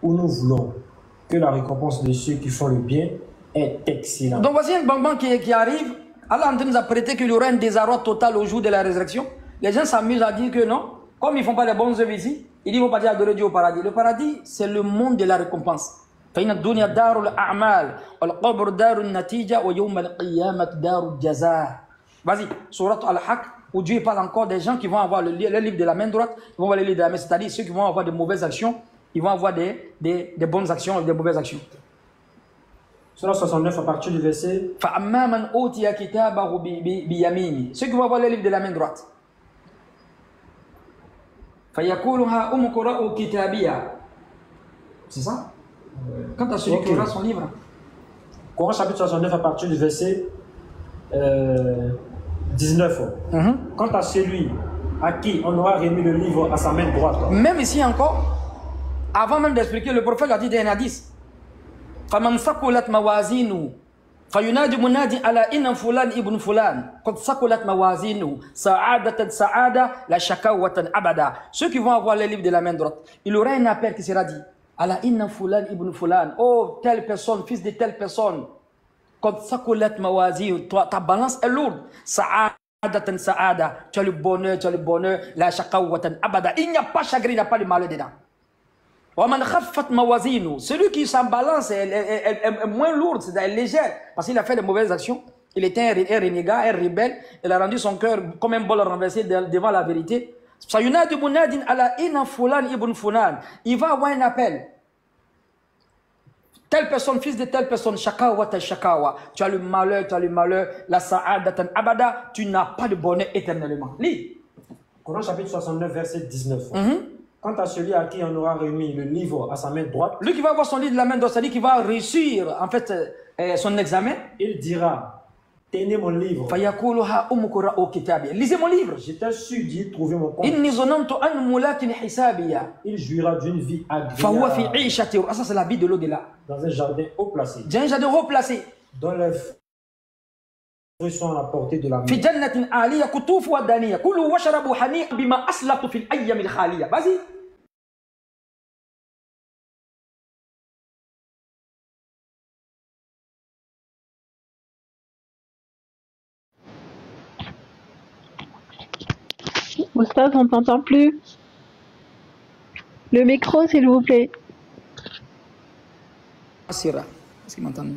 où nous voulons que la récompense de ceux qui font le bien est excellente. Donc voici un bang qui arrive. Allah nous a prêté qu'il y aura un désarroi total au jour de la résurrection. Les gens s'amusent à dire que non, comme ils ne font pas les bonnes œuvres ici, ils vont partir adorer Dieu au paradis. Le paradis, c'est le monde de la récompense. فإن الدنيا دار الأعمال والقبر دار النتيجة ويوم القيامة دار الجزاء. Vas-y, Surat Al-Haqq, où Dieu parle encore des gens qui vont avoir le livre de la main droite, ils vont avoir le livre de la main, c'est-à-dire ceux qui vont avoir de mauvaises actions, ils vont avoir des bonnes actions et des mauvaises actions. Surah 69 à partir du verset. فأما من أوتي كتابه بيمينه, ceux qui vont avoir le livre de la main droite. فيقول ها أمقرأ كتابيا. C'est ça? Quant à celui qui aura son livre. Coran chapitre 69 à partir du verset 19. Quant à celui à qui on aura remis le livre à sa main droite. Même ici encore, avant même d'expliquer, le prophète a dit dans un hadith. فَمَنْ ثَقُلَتْ مَوَازِينُهُ فَيُنَادِ مُنَادٍ عَلَى إِنَّ فُلَانٍ ابن فُلَانٍ قَدْ ثَقُلَتْ مَوَازِينُهُ سَعَادَةً سَعَادَةً لَا شَكَوَّةً أَبَدًا. Ceux qui vont avoir les livres de la main droite, il y aura un appel qui sera dit Ala inna fulan ibn fulan. Oh, telle personne, fils de telle personne. Qad sakulat mawazin. Ta balance est lourde. Sa'adatan sa'ada. Tu as le bonheur, la shaqawatan abada. Il n'y a pas chagrin, il n'y a pas de malheur dedans. Wa man khaffat mawazinu. Celui qui sa balance est moins lourde, c'est légère. Parce qu'il a fait de mauvaises actions. Il était un renégat, un rebelle. Il a rendu son cœur comme un bol renversé devant la vérité. Il va avoir un appel. Telle personne, fils de telle personne, shakawa ta shakawa. Tu as le malheur, la sa'adatan abada, tu n'as pas de bonheur éternellement. Lis. Coran chapitre 69, verset 19. Quant à celui à qui on aura remis le livre à sa main droite, lui qui va avoir son livre de la main droite, c'est-à-dire qu'il va réussir en fait son examen, il dira tenez mon livre. Lisez mon livre. J'étais sûr d'y trouver mon compte. Il jouira d'une vie agréable. Ça, c'est la vie de l'au-delà. Dans un jardin haut placé. Un jardin haut placé. Dans les fruits sont à la portée de la main. Vas-y. Oustaz, on ne t'entend plus. Le micro, s'il vous plaît. Asira, est-ce qu'il m'entend? Le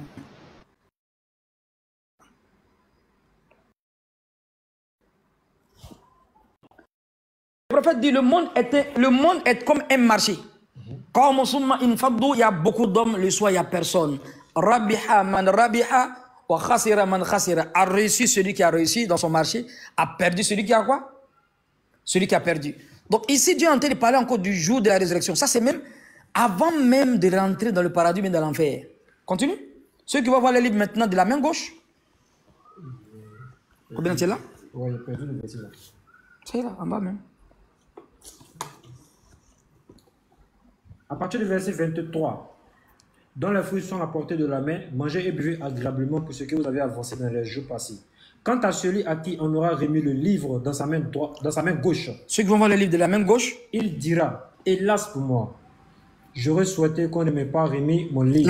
prophète dit le monde est comme un marché. Comme il y a beaucoup d'hommes, le soir il n'y a personne. Rabiha man rabiha wa khasira man khasira. A réussi celui qui a réussi dans son marché, a perdu celui qui a quoi? Celui qui a perdu. Donc ici, Dieu est en train de parler encore du jour de la résurrection. Ça, c'est même avant même de rentrer dans le paradis, mais dans l'enfer. Continue. Ceux qui vont voir les livres maintenant de la main gauche. Combien tu es là? Oui, il a perdu le verset là. C'est là, en bas même. À partir du verset 23. Dont les fruits sont à portée de la main, mangez et buvez agréablement pour ce que vous avez avancé dans les jours passés. Quant à celui à qui on aura remis le livre dans sa main droite, dans sa main gauche, ceux qui vont voir le livre de la main gauche, il dira, hélas pour moi, j'aurais souhaité qu'on ne m'ait pas remis mon livre.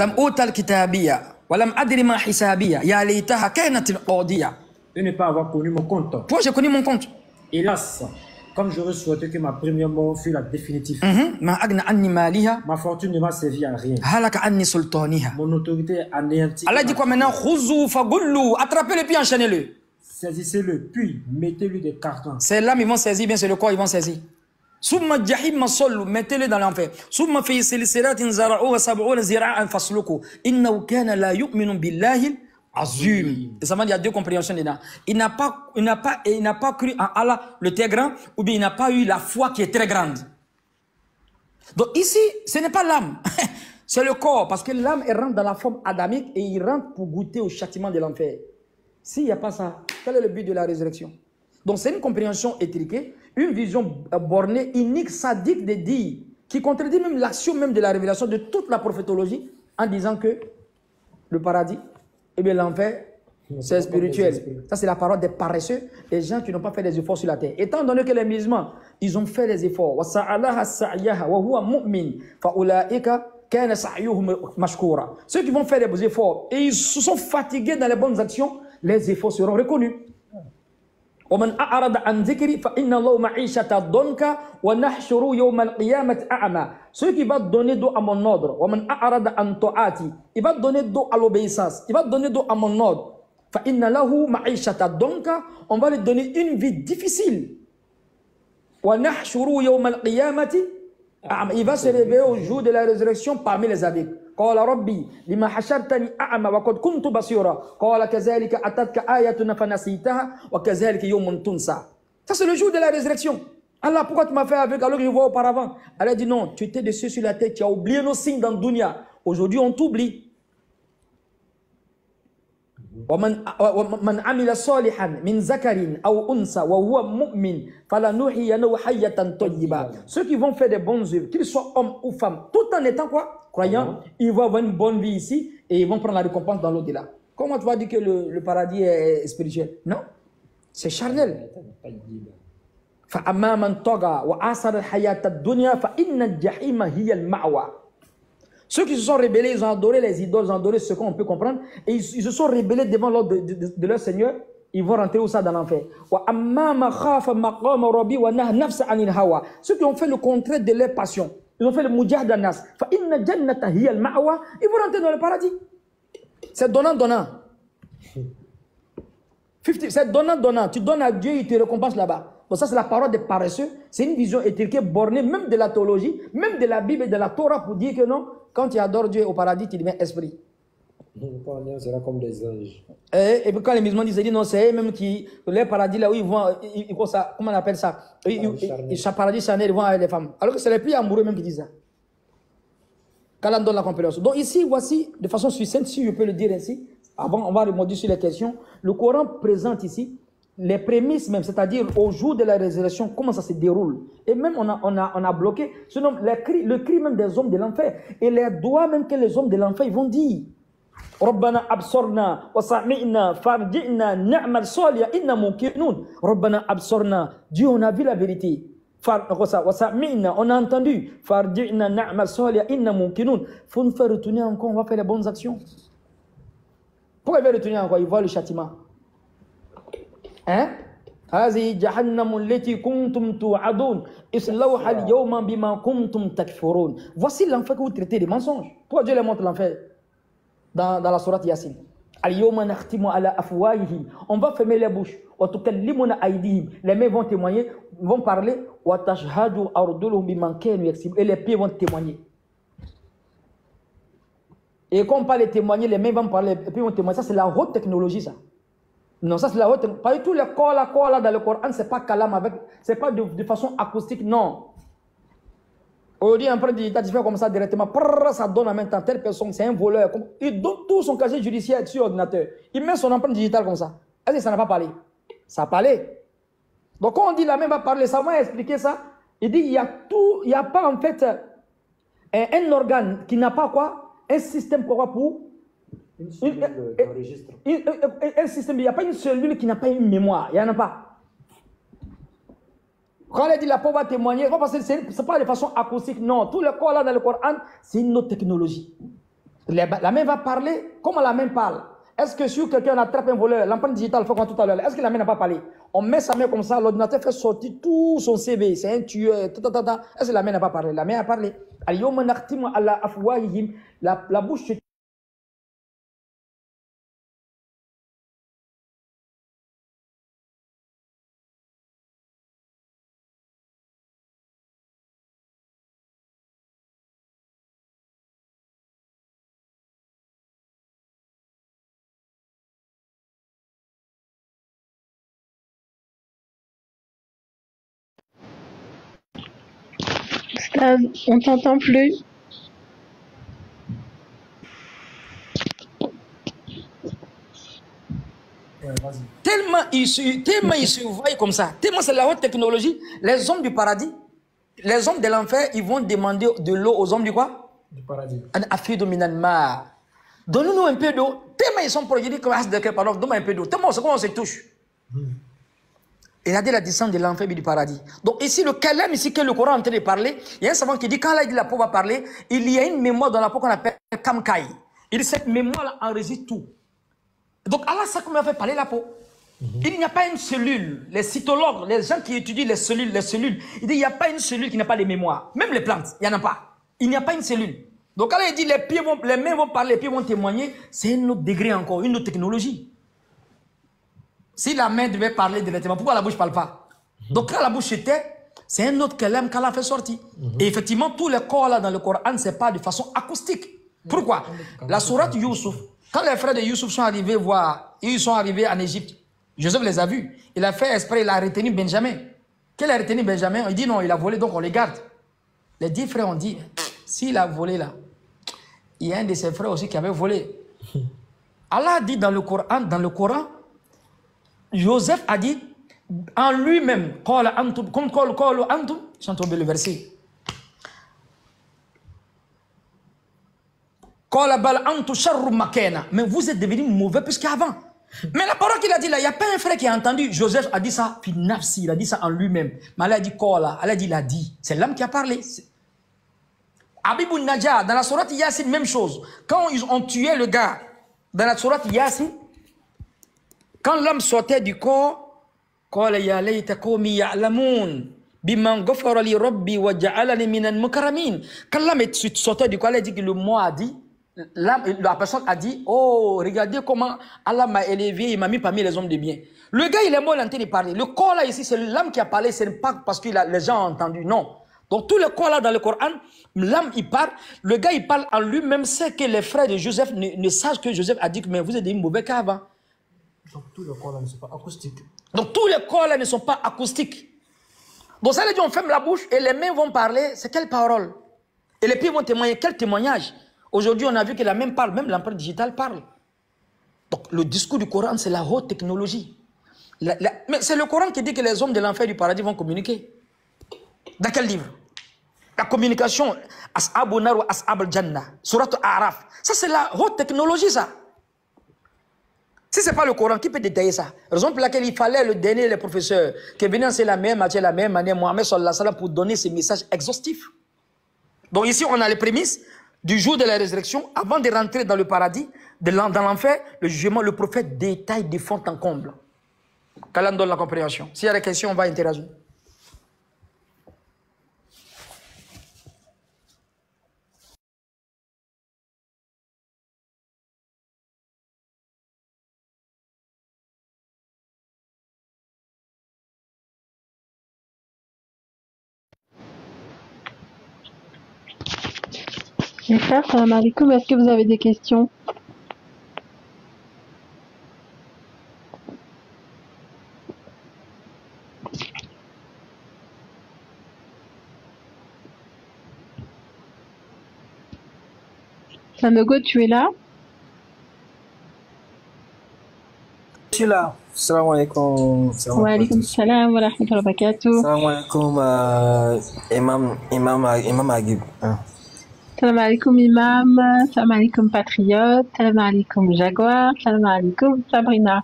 Et ne pas avoir connu mon compte. Toi, j'ai connu mon compte. Hélas, comme j'aurais souhaité que ma première mort fût la définitive. Ma fortune ne m'a servi à rien. Mon autorité est anéantie. Allah dit quoi maintenant? Attrapez-le puis enchaînez-le. Saisissez-le, puis mettez-lui des cartons. C'est l'âme, ils vont saisir, bien c'est le corps, ils vont saisir. Mettez-le dans l'enfer. Azum. Et ça veut dire qu'il y a deux compréhensions dedans. Il n'a pas cru en Allah le très grand, ou bien il n'a pas eu la foi qui est très grande. Donc ici, ce n'est pas l'âme, c'est le corps, parce que l'âme rentre dans la forme adamique et il rentre pour goûter au châtiment de l'enfer. S'il n'y a pas ça, quel est le but de la résurrection? Donc c'est une compréhension étriquée, une vision bornée, inique, sadique de dire, qui contredit même l'action même de la révélation de toute la prophétologie, en disant que le paradis, et bien l'enfer, c'est spirituel. Ça c'est la parole des paresseux, des gens qui n'ont pas fait des efforts sur la terre. Étant donné que les musulmans, ils ont fait des efforts. كان سعيهم مشكورا. Ceux qui vont faire des beaux efforts et ils se sont fatigués dans les bonnes actions, les efforts seront reconnus. ومن أعرض عن ذكري فإن الله معيشة ضنكا ونحشر يوم القيامة أعمى. Ceux qui vont donner dos à mon ordre, ومن أعرض عن طاعتي, il va donner dos à l'obéissance, il va donner dos à mon ordre. فإن له معيشة ضنكا, on va lui donner une vie difficile. ونحشر يوم القيامة أعمى, il va se réveiller au jour de la résurrection parmi les aveugles. قال ربي لما حشرتني أعمى وقد كنت بصيرا قال كذلك أتتك آياتنا فنسيتها وكذلك يوم تنسى. Ça c'est le jour de la résurrection. Allah, pourquoi tu m'as fait avec alors que je vois auparavant? Elle a dit non, tu étais de ceux sur la tête, tu as oublié nos signes dans le dunya. Aujourd'hui on t'oublie. ومن عمل صالحا من ذكر أو أنثى وهو مؤمن فلنحيينه حياة طيبة. Ceux qui vont faire des bonnes œuvres, qu'ils soient hommes ou femmes, tout en étant quoi? Croyants, ils vont avoir une bonne vie ici et ils vont prendre la récompense dans l'au-delà. Comment tu vas dire que le paradis est spirituel? Non, c'est charnel. فأما من طغى وآثر الحياة الدنيا فإن الجحيم هي المأوى. Ceux qui se sont rebellés, ils ont adoré les idoles, ils ont adoré ce qu'on peut comprendre, et ils se sont rebellés devant l'ordre de leur Seigneur, ils vont rentrer où ça dans l'enfer. Ceux qui ont fait le contraire de leur passion, ils ont fait le mujahid an-nas, ils vont rentrer dans le paradis. C'est donnant-donnant. C'est donnant-donnant. Tu donnes à Dieu, il te récompense là-bas. Donc ça, c'est la parole des paresseux. C'est une vision étriquée, bornée, même de la théologie, même de la Bible et de la Torah, pour dire que non, quand tu adores Dieu au paradis, tu deviens esprit. On sera comme des anges. Et puis quand les musulmans disent non, c'est eux-mêmes qui, les paradis là où ils vont, comment on appelle ça? Chaque paradis charnel, ils vont avec les femmes. Alors que c'est les plus amoureux même qui disent ça. Qu'Allah donne la compréhension. Donc ici, voici, de façon succincte, si je peux le dire ainsi, avant on va remonter sur les questions, le Coran présente ici les prémices même, c'est-à-dire au jour de la résurrection, comment ça se déroule. Et même on a bloqué, sinon le cri même des hommes de l'enfer, et les doigts même que les hommes de l'enfer, ils vont dire Rabbana absorna wa sami'na farji'na ni'mal saliha inna muqinun. Rabbana absorna, Dieu on a vu la vérité. Wa sami'na, on a entendu. Farji'na ni'mal saliha inna muqinun. Faut nous faire retourner encore, on va faire les bonnes actions. Pourquoi il va retourner encore? Il voit le châtiment. Hein? هذه جهنم التي كنتم توعدون اصلوها اليوم بما كنتم تكفرون. Voici l'enfer que vous traitez de mensonges. Pourquoi Dieu les montre l'enfer dans la sourate Yasin? اليوم نختم على أفواههم. On va fermer les bouches. وتكلمنا أيديهم. Les mains vont témoigner, vont parler. وتشهد أرجلهم بما كانوا يكسبون. Et les pieds vont témoigner. Et quand on parle de témoigner, les mains vont parler, les pieds vont témoigner. Ça c'est la haute technologie ça. Non, ça c'est la haute. Pas du tout les corps là dans le Coran, c'est pas kalam avec, c'est pas de façon acoustique, non. Aujourd'hui, un prêtre digital, tu fais comme ça directement, ça donne en même temps telle personne, c'est un voleur. Il donne tout son casier judiciaire sur l'ordinateur. Il met son empreinte digitale comme ça. Est-ce que ça n'a pas parlé? Ça a parlé. Donc quand on dit la main va parler, ça va expliquer ça. Il dit il y a tout, il n'y a pas en fait un organe qui n'a pas quoi, un système quoi pour un système, il n'y a pas une cellule qui n'a pas une mémoire, il n'y en a pas. Quand elle dit la peau va témoigner, ce n'est pas de façon acoustique, non. Tout le corps là dans le Coran, c'est une autre technologie. La main va parler, comment la main parle? Est-ce que si quelqu'un attrape un voleur, l'empreinte digitale, il faut qu'on tout à l'heure, est-ce que la main n'a pas parlé? On met sa main comme ça, l'ordinateur fait sortir tout son CV, c'est un tueur, est-ce que la main n'a pas parlé? La main a parlé. La bouche On t'entend plus. Tellement ils se voient comme ça, tellement c'est la haute technologie. Les hommes du paradis, les hommes de l'enfer, ils vont demander de l'eau aux hommes du quoi? Du paradis. Donne-nous un peu d'eau. Tellement ils sont projetés comme donne-moi un peu d'eau. Tellement comment on se touche. Il a dit la descente de l'enfer et du paradis. Donc ici, le kalam, ici que le Coran est en train de parler, il y a un savant qui dit, quand Allah dit la peau va parler, il y a une mémoire dans la peau qu'on appelle kamkai. Il dit, cette mémoire enregistre tout. Donc Allah sait comment il a fait parler la peau. Il n'y a pas une cellule. Les cytologues, les gens qui étudient les cellules, il dit, il n'y a pas une cellule qui n'a pas de mémoire. Même les plantes, il n'y en a pas. Il n'y a pas une cellule. Donc Allah il dit, les mains vont parler, les pieds vont témoigner. C'est un autre degré encore, une autre technologie. Si la main devait parler directement, pourquoi la bouche ne parle pas? Donc quand la bouche était, c'est un autre kalam qu'Allah fait sortir. Et effectivement, tous les corps là dans le Coran, ce n'est pas de façon acoustique. Pourquoi? La sourate Youssouf, quand les frères de Youssouf sont arrivés voir, ils sont arrivés en Égypte, Joseph les a vus. Il a fait exprès, il a retenu Benjamin. Quel a retenu Benjamin? Il dit non, il a volé, donc on les garde. Les 10 frères ont dit, s'il a volé là, il y a un de ses frères aussi qui avait volé. Allah dit dans le Coran, Joseph a dit en lui-même, comme j'ai tombé le verset. Mais vous êtes devenus mauvais plus qu'avant. Mais la parole qu'il a dit là, il n'y a pas un frère qui a entendu. Joseph a dit ça, puis Nafsi, il a dit ça en lui-même. Mais Allah a dit Kola, Allah a dit, il a dit. C'est l'homme qui a parlé. Abibou Najjar, dans la sourate Yassine, même chose. Quand ils ont tué le gars, dans la sourate Yassine, quand l'homme sortait du corps, Kola ya layta qawmi ya'lamun biman ghafara li rabbi wa ja'alani minal mukarramin. Quand l'homme sortait du corps, Allah a dit que le mot a dit, la personne a dit, oh, regardez comment Allah m'a élevé, il m'a mis parmi les hommes de bien. Le gars, il est mort en train de parler. Le corps là ici, c'est l'âme qui a parlé, ce n'est pas parce que les gens ont entendu, non. Donc tous les corps là dans le Coran, l'âme il parle, le gars il parle en lui-même, c'est que les frères de Joseph ne sachent que Joseph a dit que mais vous êtes des mauvais qu'avant. Donc tous les corps là ne sont pas acoustiques. Donc tous les corps là ne sont pas acoustiques. Donc ça veut dire on ferme la bouche et les mains vont parler, c'est quelle parole? Et les pieds vont témoigner, quel témoignage? Aujourd'hui, on a vu que la même parle, même l'empreinte digitale parle. Donc, le discours du Coran, c'est la haute technologie. Mais c'est le Coran qui dit que les hommes de l'enfer et du paradis vont communiquer. Dans quel livre? La communication, As'abun nar wa As'abul Jannah, Surat A'raf. Ça, c'est la haute technologie, ça. Si ce n'est pas le Coran, qui peut détailler ça? Raison pour laquelle il fallait le dernier, les professeurs, qui venaient enseigner la même matière, la même manière, Mohamed sallallahu alayhi wa sallam, pour donner ces messages exhaustifs. Donc ici, on a les prémices du jour de la résurrection, avant de rentrer dans le paradis, dans l'enfer, le jugement, le prophète détaille de fond en comble. Qu'Allah donne la compréhension. S'il y a des questions, on va interagir. Mes frères, salam alaikum, est-ce que vous avez des questions? Sanogo, tu es là? Je suis là. Salam alaikum. Wa alaikum salam wa rahmatullahi wa barakatuh. Salam alaikum, Imam Agib. Salam alaikum Imam, salam alaikum Patriote, salam alaikum Jaguar, salam alaikum Sabrina.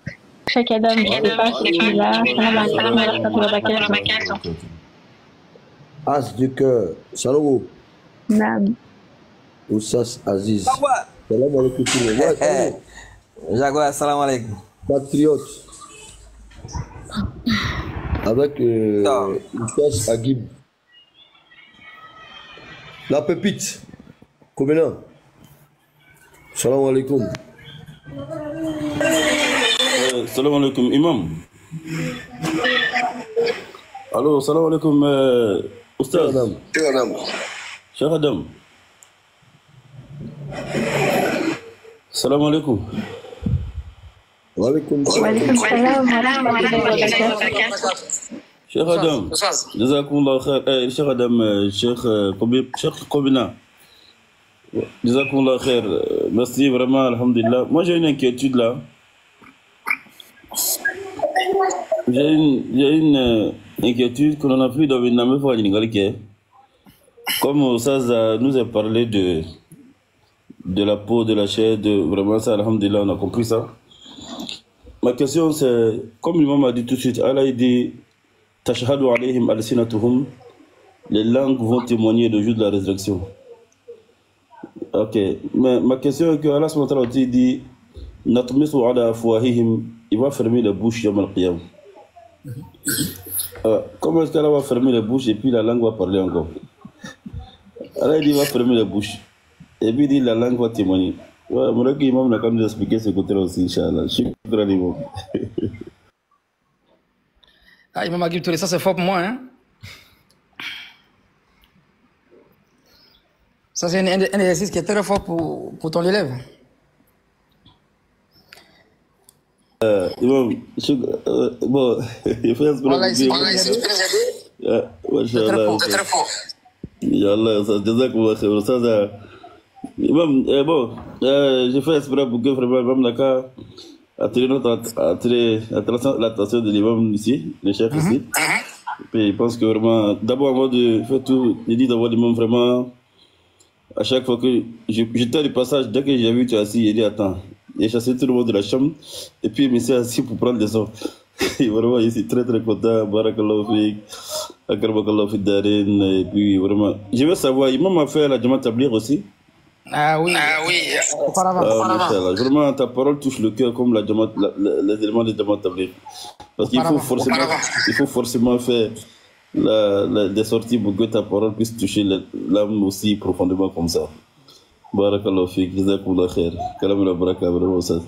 Cheikh Adam, je ne sais pas si tu es là. Salam alaikum wa rahmatullahi wa barakatuh. As du cœur, Sanogo. Naam. Oussas Aziz. Salam alaikum tout le monde. Jaguar, salam alaikum. Patriote. Avec Oussas Agib. La pépite. Combien? Salam alaikum. Salam alaikum, Imam. Allô, salam alaikum, Oustaz. Cheikh Adam. Salam alaikum. Wa alaikum salam wa rahmatullahi wa barakatuh. Cheikh Adam. Jazakumullah khair. Cheikh Adam, Cheikh Kobina. Jazakumullah khair. Merci vraiment, alhamdulillah. Moi j'ai une inquiétude là. J'ai une inquiétude qu'on en a pris dans une fois comme ça nous a parlé de la peau, de la chair, vraiment ça, alhamdulillah, on a compris ça. Ma question c'est, comme l'imam m'a dit tout de suite, Allah il dit تشهد عليهم ألسنتهم. Les langues vont témoigner le jour de la résurrection. Ok, mais ma question est que Allah subhanahu wa ta'ala dit Natmisu ala afwahihim, il va fermer les bouches yawm al-qiyam. Comment est-ce qu'Allah va fermer les bouches et puis la langue va parler encore? Allah dit il va fermer les bouches et puis il dit la langue va témoigner. Ouais, mon imam n'a quand même expliqué ce côté-là aussi, Inch'Allah. Je suis très niveau. Ah, Imam Agib Touré, ça c'est fort pour moi, hein. Ça c'est un exercice qui est très fort pour ton élève. Imam, bon, il faut expliquer. Voilà, ici, c'est très fort. Yallah, ça, jazakallah khair. Ça, Imam, bon, j'ai fait exprès pour que vraiment l'imam n'a qu'à attirer l'attention de l'imam ici, le chef ici. Et je pense que vraiment, d'abord avant de faire tout, j'ai dit d'avoir l'imam vraiment, à chaque fois que j'étais le passage, dès que j'ai vu tu es assis, il dit attends, j'ai chassé tout le monde de la chambre, et puis il m'est assis pour prendre des sons. Et vraiment, je suis très très content, barakallahu fik, akarbakallahu fid darin, et puis vraiment, je veux savoir, l'imam a fait la Jamaat Tabligh aussi. Ah oui. Auparavant. Vraiment, ta parole touche le cœur comme les éléments de Jamaat Tabligh. Parce qu'il faut forcément faire des sorties pour que ta parole puisse toucher l'âme aussi profondément comme ça. Barakallahu fik, jazakumullah khair. Kalam la baraka, vraiment ça.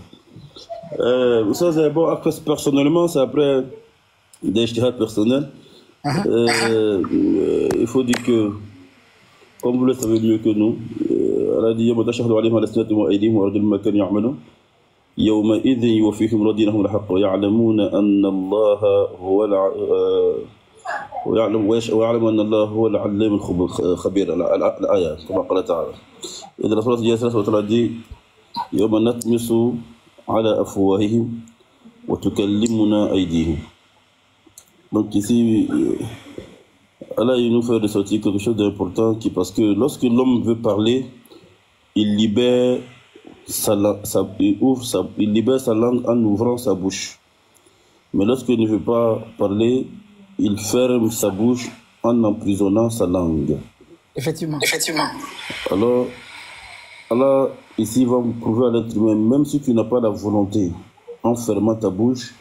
Ça c'est bon, personnellement, c'est après des ijtihad personnels. Il faut dire que, comme vous le savez mieux que nous, Allah dit يوم تشهد عليهم ألسنتهم وأيديهم وأرجلهم ما كانوا يعملون يومئذ يوفيهم دينهم الحق ويعلمون أن الله هو ويعلم أن الله هو العليم الخبير. الآية كما قال تعالى. إذا رسول الله صلى الله عليه وسلم dit يوم نطمس على أفواههم وتكلمنا أيديهم. Donc ici, Allah il nous fait ressortir quelque chose d'important parce que lorsque l'homme veut parler, il libère il libère sa langue en ouvrant sa bouche. Mais lorsqu'il ne veut pas parler, il ferme sa bouche en emprisonnant sa langue. Effectivement. Alors, Allah ici va me prouver à l'être humain, même si tu n'as pas la volonté, en fermant ta bouche,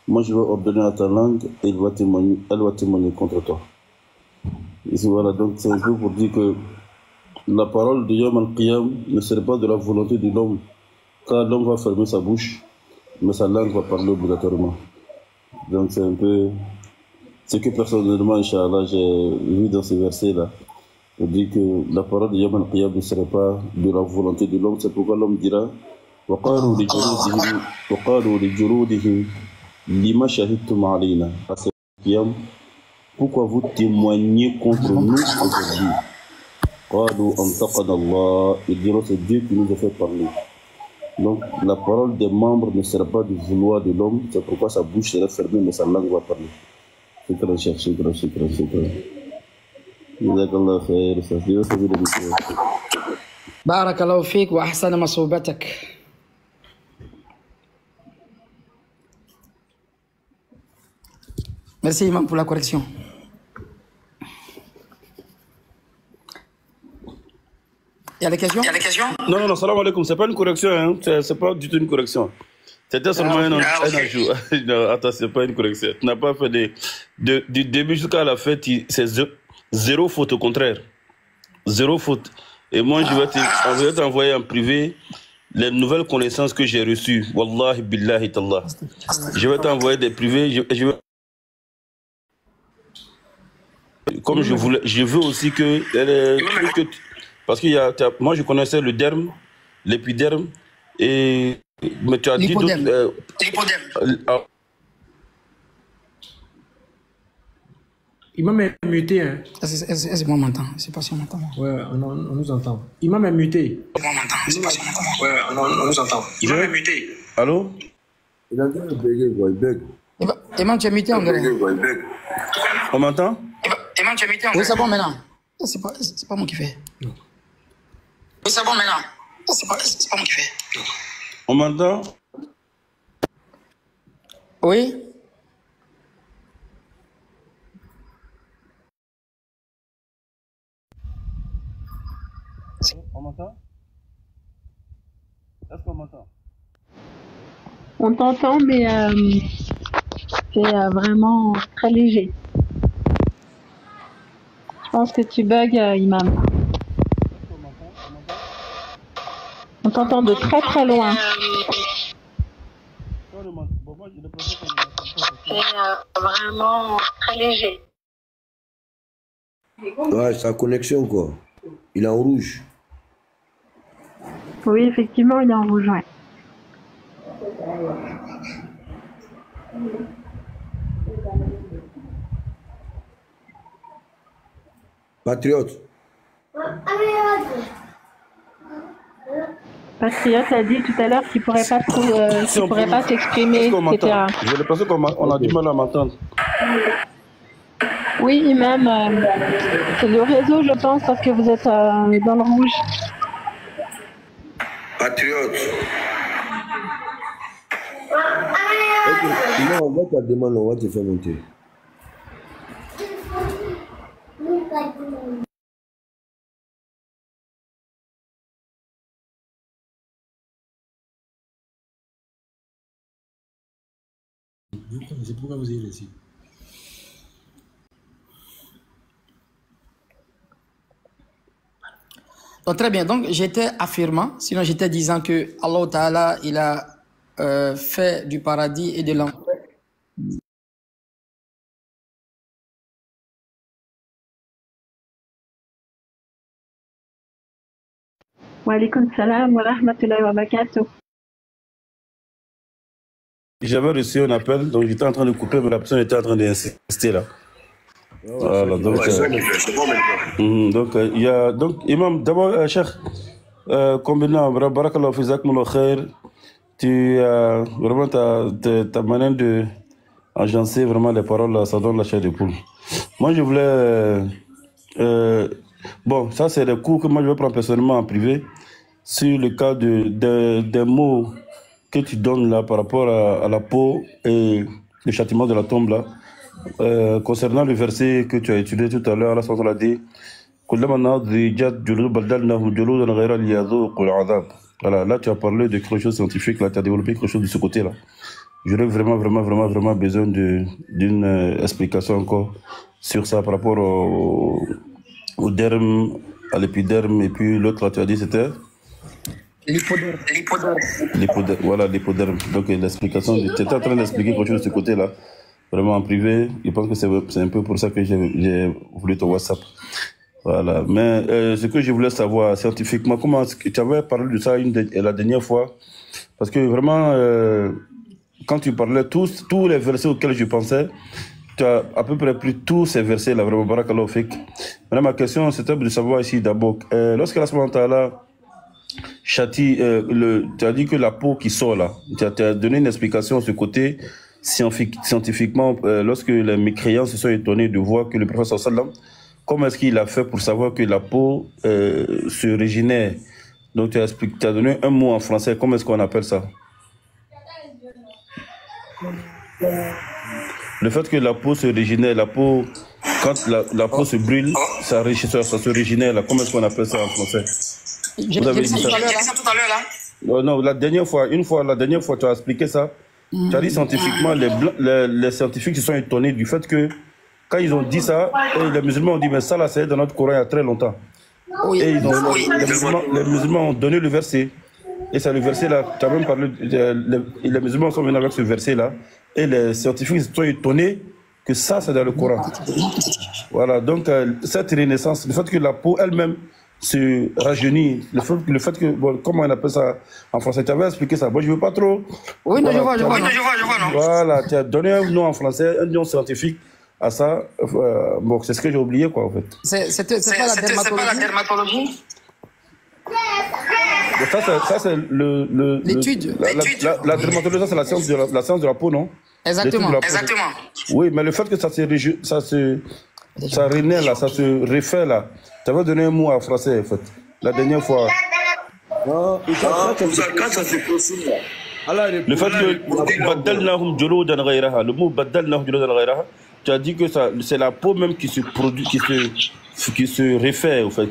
moi je vais ordonner à ta langue et elle va témoigner contre toi. Ici voilà, donc c'est un peu pour dire que la parole de Yawm al-Qiyam ne serait pas de la volonté de l'homme, car l'homme va fermer sa bouche, mais sa langue va parler obligatoirement. Donc c'est un peu ce que personnellement, Inch'Allah, j'ai vu dans ce verset-là. On dit que la parole de Yawm al-Qiyam ne serait pas de la volonté de l'homme, c'est pourquoi l'homme dira وَقَالُوا لِجُلُودِهِمْ لِمَا شَهِدْتُمْ عَلَيْنَا. Pourquoi vous témoignez contre nous aujourd'hui? Ils diront c'est Dieu qui nous a fait parler. Donc la parole des membres ne sera pas du vouloir de l'homme, c'est pourquoi sa bouche sera fermée mais sa langue va parler. Shukran, Cheikh, shukran. Jazakallah khair, ça c'est le micro. Barakallahu fik wa ahsana masoubatak. Merci Imam pour la correction. Il y a des questions? Non, salam alaikum, c'est pas une correction, hein. C'est pas du tout une correction. C'était seulement un ajout. Non, attends, c'est pas une correction. Tu n'as pas fait du début jusqu'à la fin, c'est zéro faute, au contraire. Zéro faute. Et moi, je vais t'envoyer en privé les nouvelles connaissances que j'ai reçues. Wallahi billahi tallah. Je vais t'envoyer des privés. Comme je veux aussi que parce que moi je connaissais le derme, l'épiderme, mais tu as dit d'autres. Imam est muté, hein. Est-ce que moi m'entend? C'est pas si on m'entend. Ouais, on nous entend. Imam est muté. Ouais, on nous entend. Imam est muté. Allô? Il est en train de bugger, quoi, il bug. Imam, tu es muté en vrai. On m'entend? Imam, tu es muté en vrai. Oui, c'est bon maintenant. C'est pas moi qui fais. Non. Oui, c'est bon maintenant. C'est pas moi qui fais. On m'entend? Oui. On m'entend? Est-ce qu'on m'entend? On t'entend, mais c'est vraiment très léger. Je pense que tu bugs, Imam. Est-ce qu'on m'entend? On m'entend? On t'entend de très très loin. Bon, moi, j'ai l'impression qu'on ne m'entend pas. C'est vraiment très léger. Ouais, sa connexion, quoi. Il est en rouge. Oui, effectivement, il est en rouge, ouais. Patriote. Patriote a dit tout à l'heure qu'il pourrait pas pourrait pas s'exprimer, etc. J'ai l'impression qu'on a du mal à m'entendre. Oui, Imam, c'est le réseau, je pense, parce que vous êtes dans le rouge. Patriote. Sinon, on va te demander, on va te faire monter. C'est pourquoi vous avez laissé. Donc, très bien. Donc, j'étais affirmant, sinon j'étais disant que Allah Ta'ala, il a fait du paradis et de l'enfer. Wa alaykoum salam wa rahmatullahi wa barakatuh. J'avais reçu un appel, donc j'étais en train de couper, mais la personne était en train d'insister là. Voilà, donc, il y a donc Imam d'abord Cheikh combinant barakallahu fizakumullah khair, tu vraiment ta manière de agencer vraiment les paroles là, ça donne la chair de poule. Moi je voulais bon, ça c'est des cours que moi je vais prendre personnellement en privé sur le cas des mots que tu donnes là par rapport à la peau et le châtiment de la tombe là. Concernant le verset que tu as étudié tout à l'heure, Allah a dit voilà, là tu as parlé de quelque chose de scientifique, là tu as développé quelque chose de ce côté là. J'aurais vraiment besoin d'une explication encore sur ça par rapport au derme, à l'épiderme, et puis l'autre là tu as dit c'était L'hypoderme. Voilà, l'hypoderme. Donc l'explication, tu étais en train d'expliquer quelque chose de ce côté là, vraiment en privé. Je pense que c'est un peu pour ça que j'ai voulu ton WhatsApp. Voilà. Mais ce que je voulais savoir scientifiquement, comment tu avais parlé de ça la dernière fois, parce que vraiment, quand tu parlais tous les versets auxquels je pensais, tu as à peu près pris tous ces versets là, vraiment, barakallahu fik. Maintenant, ma question, c'était de savoir ici d'abord, lorsque la Ta'ala châtie, tu as dit que la peau qui sort là, tu as donné une explication sur ce côté scientifiquement, lorsque les mécréants se sont étonnés de voir que le prophète sallam, comment est-ce qu'il a fait pour savoir que la peau se régénère? Donc tu as donné un mot en français, comment est-ce qu'on appelle ça? Le fait que la peau se régénère, la peau, quand la peau se brûle, ça se régénère là, comment est-ce qu'on appelle ça en français? Vous avez dit ça tout à l'heure là? Non, la dernière fois, tu as expliqué ça. Tu as dit scientifiquement, les scientifiques se sont étonnés du fait que quand ils ont dit ça, et les musulmans ont dit mais ça là c'est dans notre Coran il y a très longtemps. Oui. Et les musulmans ont donné le verset. Et c'est le verset là, tu as même parlé, les musulmans sont venus avec ce verset là, et les scientifiques se sont étonnés que ça c'est dans le Coran. Voilà, donc cette renaissance, le fait que la peau elle-même se rajeunit, le fait que, bon, comment on appelle ça en français, tu avais expliqué ça, bon je veux pas trop. Oui, voilà, non, je vois, non. Voilà, tu as donné un nom en français, un nom scientifique à ça, bon c'est ce que j'ai oublié quoi en fait. C'est pas la dermatologie? Ça c'est l'étude. La dermatologie, ça c'est la science de la peau, non? Exactement. Oui, mais le fait que ça renaît là, ça se refait là. Tu avais donné un mot en français en fait, la dernière fois. Quand ça se possible. Le fait que le mot tu as dit que c'est la peau même qui se produit, qui se refait, en fait,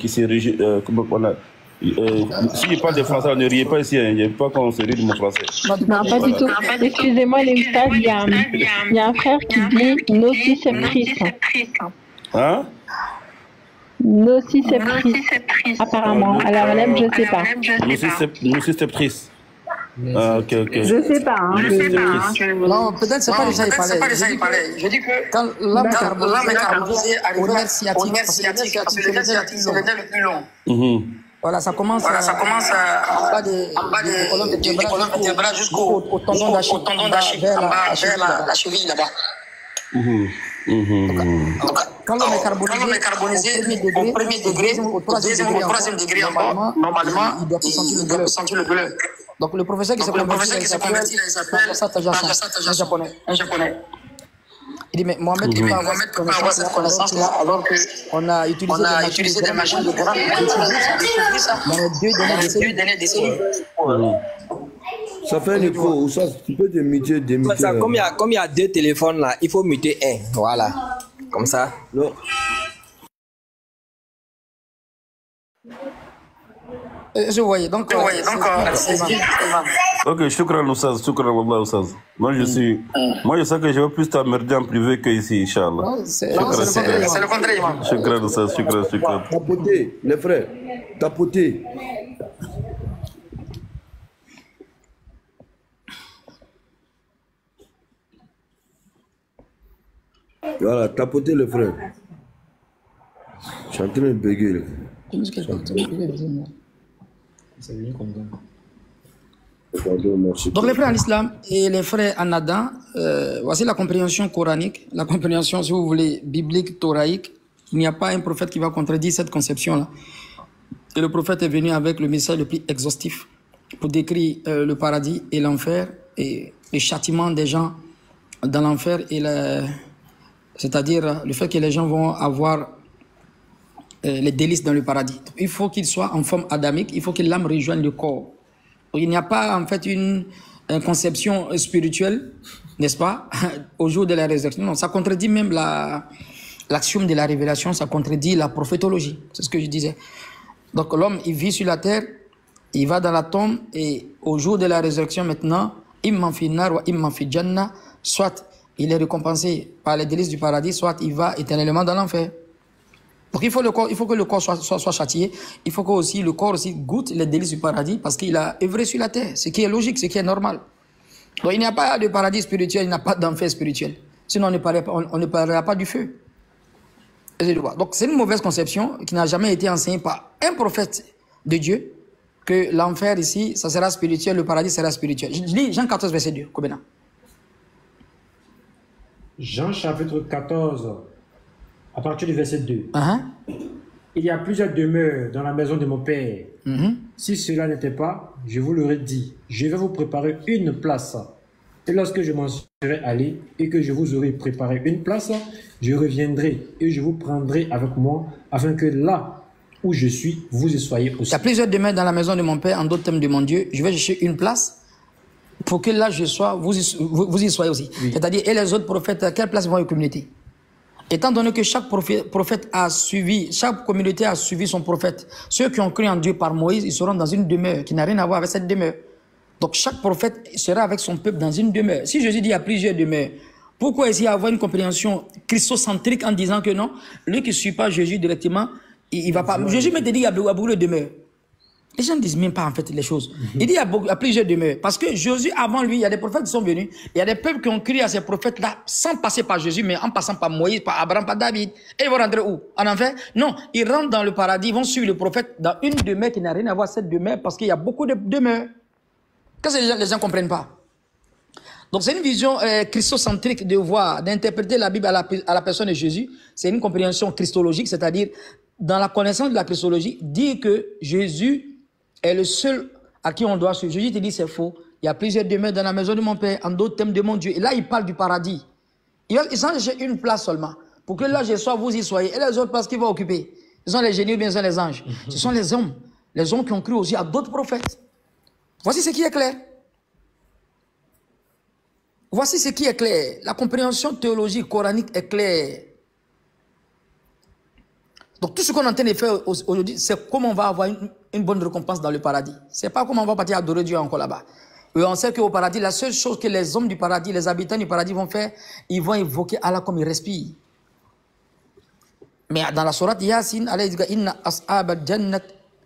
Si je parle de français, ne riez pas ici, il n'y a pas qu'on se rit de mon français. Non, pas du tout. Excusez-moi, les stades, il y a un frère qui dit nociceptrice. Hein? Nociceptrice, apparemment. Alors, Alem, je sais pas. Nociceptrice. Ah, ok. Je sais pas. Hein. Non, peut-être c'est pas déjà il parlait. Je dis que quand l'homme est carbonisé au nerf sciatique, parce que le nerf sciatique, c'est le nerf le plus long. Voilà, ça commence en bas des colonnes vertébrales jusqu'au tendon d'Achille, vers la cheville là-bas. Quand l'homme est carbonisé au premier degré, au troisième degré normalement, il doit sentir le douleur. Donc le professeur qui s'est converti, il s'appelle un japonais. Il dit, mais Mohamed, tu peux avoir cette connaissance-là alors qu'on a utilisé des machines de grande dans les 2 dernières décennies. Ça fait un écho. Tu peux te muter. Comme il y a 2 téléphones là, il faut muter un. Voilà. Comme ça. Non. Je voyais. Donc, ok, shukran Oussaz, shukran wallah Oussaz. Moi je sais que je vais plus t'emmerder en privé que ici, Inch'Allah. C'est le contraire, imam. Shukran Oussaz, shukran. Tapoter, les frères. Tapoter. Voilà, tapoter les frères. Je suis en train de bugger. Donc les frères en islam et les frères en Adam, voici la compréhension coranique, la compréhension, si vous voulez, biblique, thoraïque. Il n'y a pas un prophète qui va contredire cette conception-là. Et le prophète est venu avec le message le plus exhaustif pour décrire le paradis et l'enfer et le châtiment des gens dans l'enfer, c'est-à-dire le fait que les gens vont avoir les délices dans le paradis. Donc, il faut qu'il soit en forme adamique, il faut que l'âme rejoigne le corps. Donc, il n'y a pas en fait une conception spirituelle, n'est-ce pas, au jour de la résurrection. Non, ça contredit même l'axiome de la révélation, ça contredit la prophétologie. C'est ce que je disais. Donc l'homme, il vit sur la terre, il va dans la tombe et au jour de la résurrection maintenant, imman fi nar wa imman fi janna, soit il est récompensé par les délices du paradis, soit il va éternellement dans l'enfer. Donc il faut que le corps soit châtié, il faut que aussi le corps aussi goûte les délices du paradis parce qu'il a œuvré sur la terre, ce qui est logique, ce qui est normal. Donc il n'y a pas de paradis spirituel, il n'y a pas d'enfer spirituel. Sinon on ne parlera pas du feu. Donc c'est une mauvaise conception qui n'a jamais été enseignée par un prophète de Dieu, que l'enfer ici, ça sera spirituel, le paradis sera spirituel. Je lis Jean 14, verset 2, Kobena. Jean chapitre 14, à partir du verset 2. Il y a plusieurs demeures dans la maison de mon Père. Si cela n'était pas, je vous l'aurais dit, je vais vous préparer une place. Et lorsque je m'en serai allé et que je vous aurai préparé une place, je reviendrai et je vous prendrai avec moi, afin que là où je suis, vous y soyez aussi. Il y a plusieurs demeures dans la maison de mon Père, en d'autres termes de mon Dieu. Je vais chercher une place pour que là je sois, vous y soyez aussi. Oui. C'est-à-dire, et les autres prophètes, à quelle place vont les communautés? Étant donné que chaque prophète a suivi, chaque communauté a suivi son prophète, ceux qui ont cru en Dieu par Moïse, ils seront dans une demeure qui n'a rien à voir avec cette demeure. Donc chaque prophète sera avec son peuple dans une demeure. Si Jésus dit il y a plusieurs demeures, pourquoi essayer d'avoir une compréhension christocentrique en disant que non, lui qui ne suit pas Jésus directement, il ne va pas... Jésus m'a dit qu'il y a beaucoup de demeures. Les gens ne disent même pas en fait les choses. Il dit il y a plusieurs demeures. Parce que Jésus, avant lui, il y a des prophètes qui sont venus. Il y a des peuples qui ont crié à ces prophètes-là sans passer par Jésus, mais en passant par Moïse, par Abraham, par David. Et ils vont rentrer où? En enfer? Non, ils rentrent dans le paradis, ils vont suivre le prophète dans une demeure qui n'a rien à voir avec cette demeure parce qu'il y a beaucoup de demeures. Qu'est-ce que les gens ne comprennent pas? Donc c'est une vision christocentrique de voir, d'interpréter la Bible à la personne de Jésus. C'est une compréhension christologique, c'est-à-dire dans la connaissance de la christologie, dire que Jésus est le seul à qui on doit suivre. Jésus te dit c'est faux. Il y a plusieurs demeures dans la maison de mon Père, en d'autres termes de mon Dieu. Et là, il parle du paradis. Ils s'en cherchent une place seulement. Pour que là, je sois, vous y soyez. Et les autres places qu'ils vont occuper, ce sont les génies ou bien ce sont les anges. Ce sont les hommes qui ont cru aussi à d'autres prophètes. Voici ce qui est clair. Voici ce qui est clair. La compréhension théologique coranique est claire. Donc tout ce qu'on est en train de faire aujourd'hui, c'est comment on va avoir une bonne récompense dans le paradis. C'est pas comme on va partir adorer Dieu encore là-bas. Et on sait qu'au paradis, la seule chose que les hommes du paradis, les habitants du paradis vont faire, ils vont évoquer Allah comme ils respirent. Mais dans la sourate Yasin, Allah dit Inna ashab al-jannat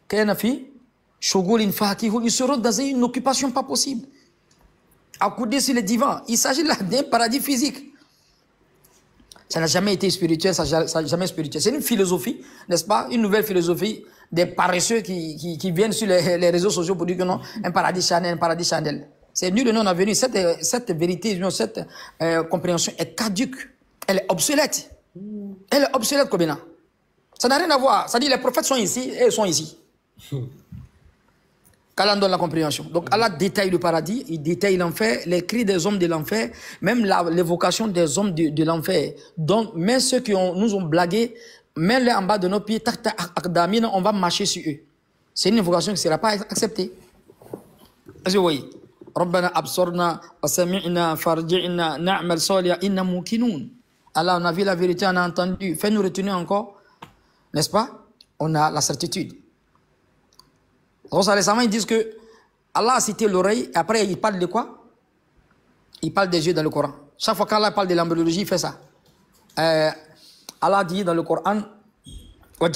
kana fi shughulin fakihun. Ils seront dans une occupation pas possible. Accoudés sur les divans. Il s'agit là d'un paradis physique. Ça n'a jamais été spirituel, ça n'a jamais spirituel. C'est une philosophie, n'est-ce pas? Une nouvelle philosophie des paresseux qui viennent sur les réseaux sociaux pour dire que non, un paradis charnel, un paradis charnel. C'est nul, non, on a venu. Cette vérité, cette compréhension est caduque. Elle est obsolète. Elle est obsolète, Kobina. Ça n'a rien à voir. Ça dit les prophètes sont ici et ils sont ici. qu'Allah donne la compréhension. Donc Allah détaille le paradis, il détaille l'enfer, les cris des hommes de l'enfer, même l'évocation des hommes de l'enfer. Donc même ceux qui nous ont blagué, mets-les en bas de nos pieds, on va marcher sur eux. C'est une évocation qui ne sera pas acceptée. Est-ce que vous voyez? Allah, on a vu la vérité, on a entendu. Fais-nous retenir encore, n'est-ce pas? On a la certitude. Récemment, ils disent que Allah a cité l'oreille, et après il parle de quoi? Il parle des yeux dans le Coran. Chaque fois qu'Allah parle de l'embryologie, il fait ça. Allah dit dans le Coran, j'ai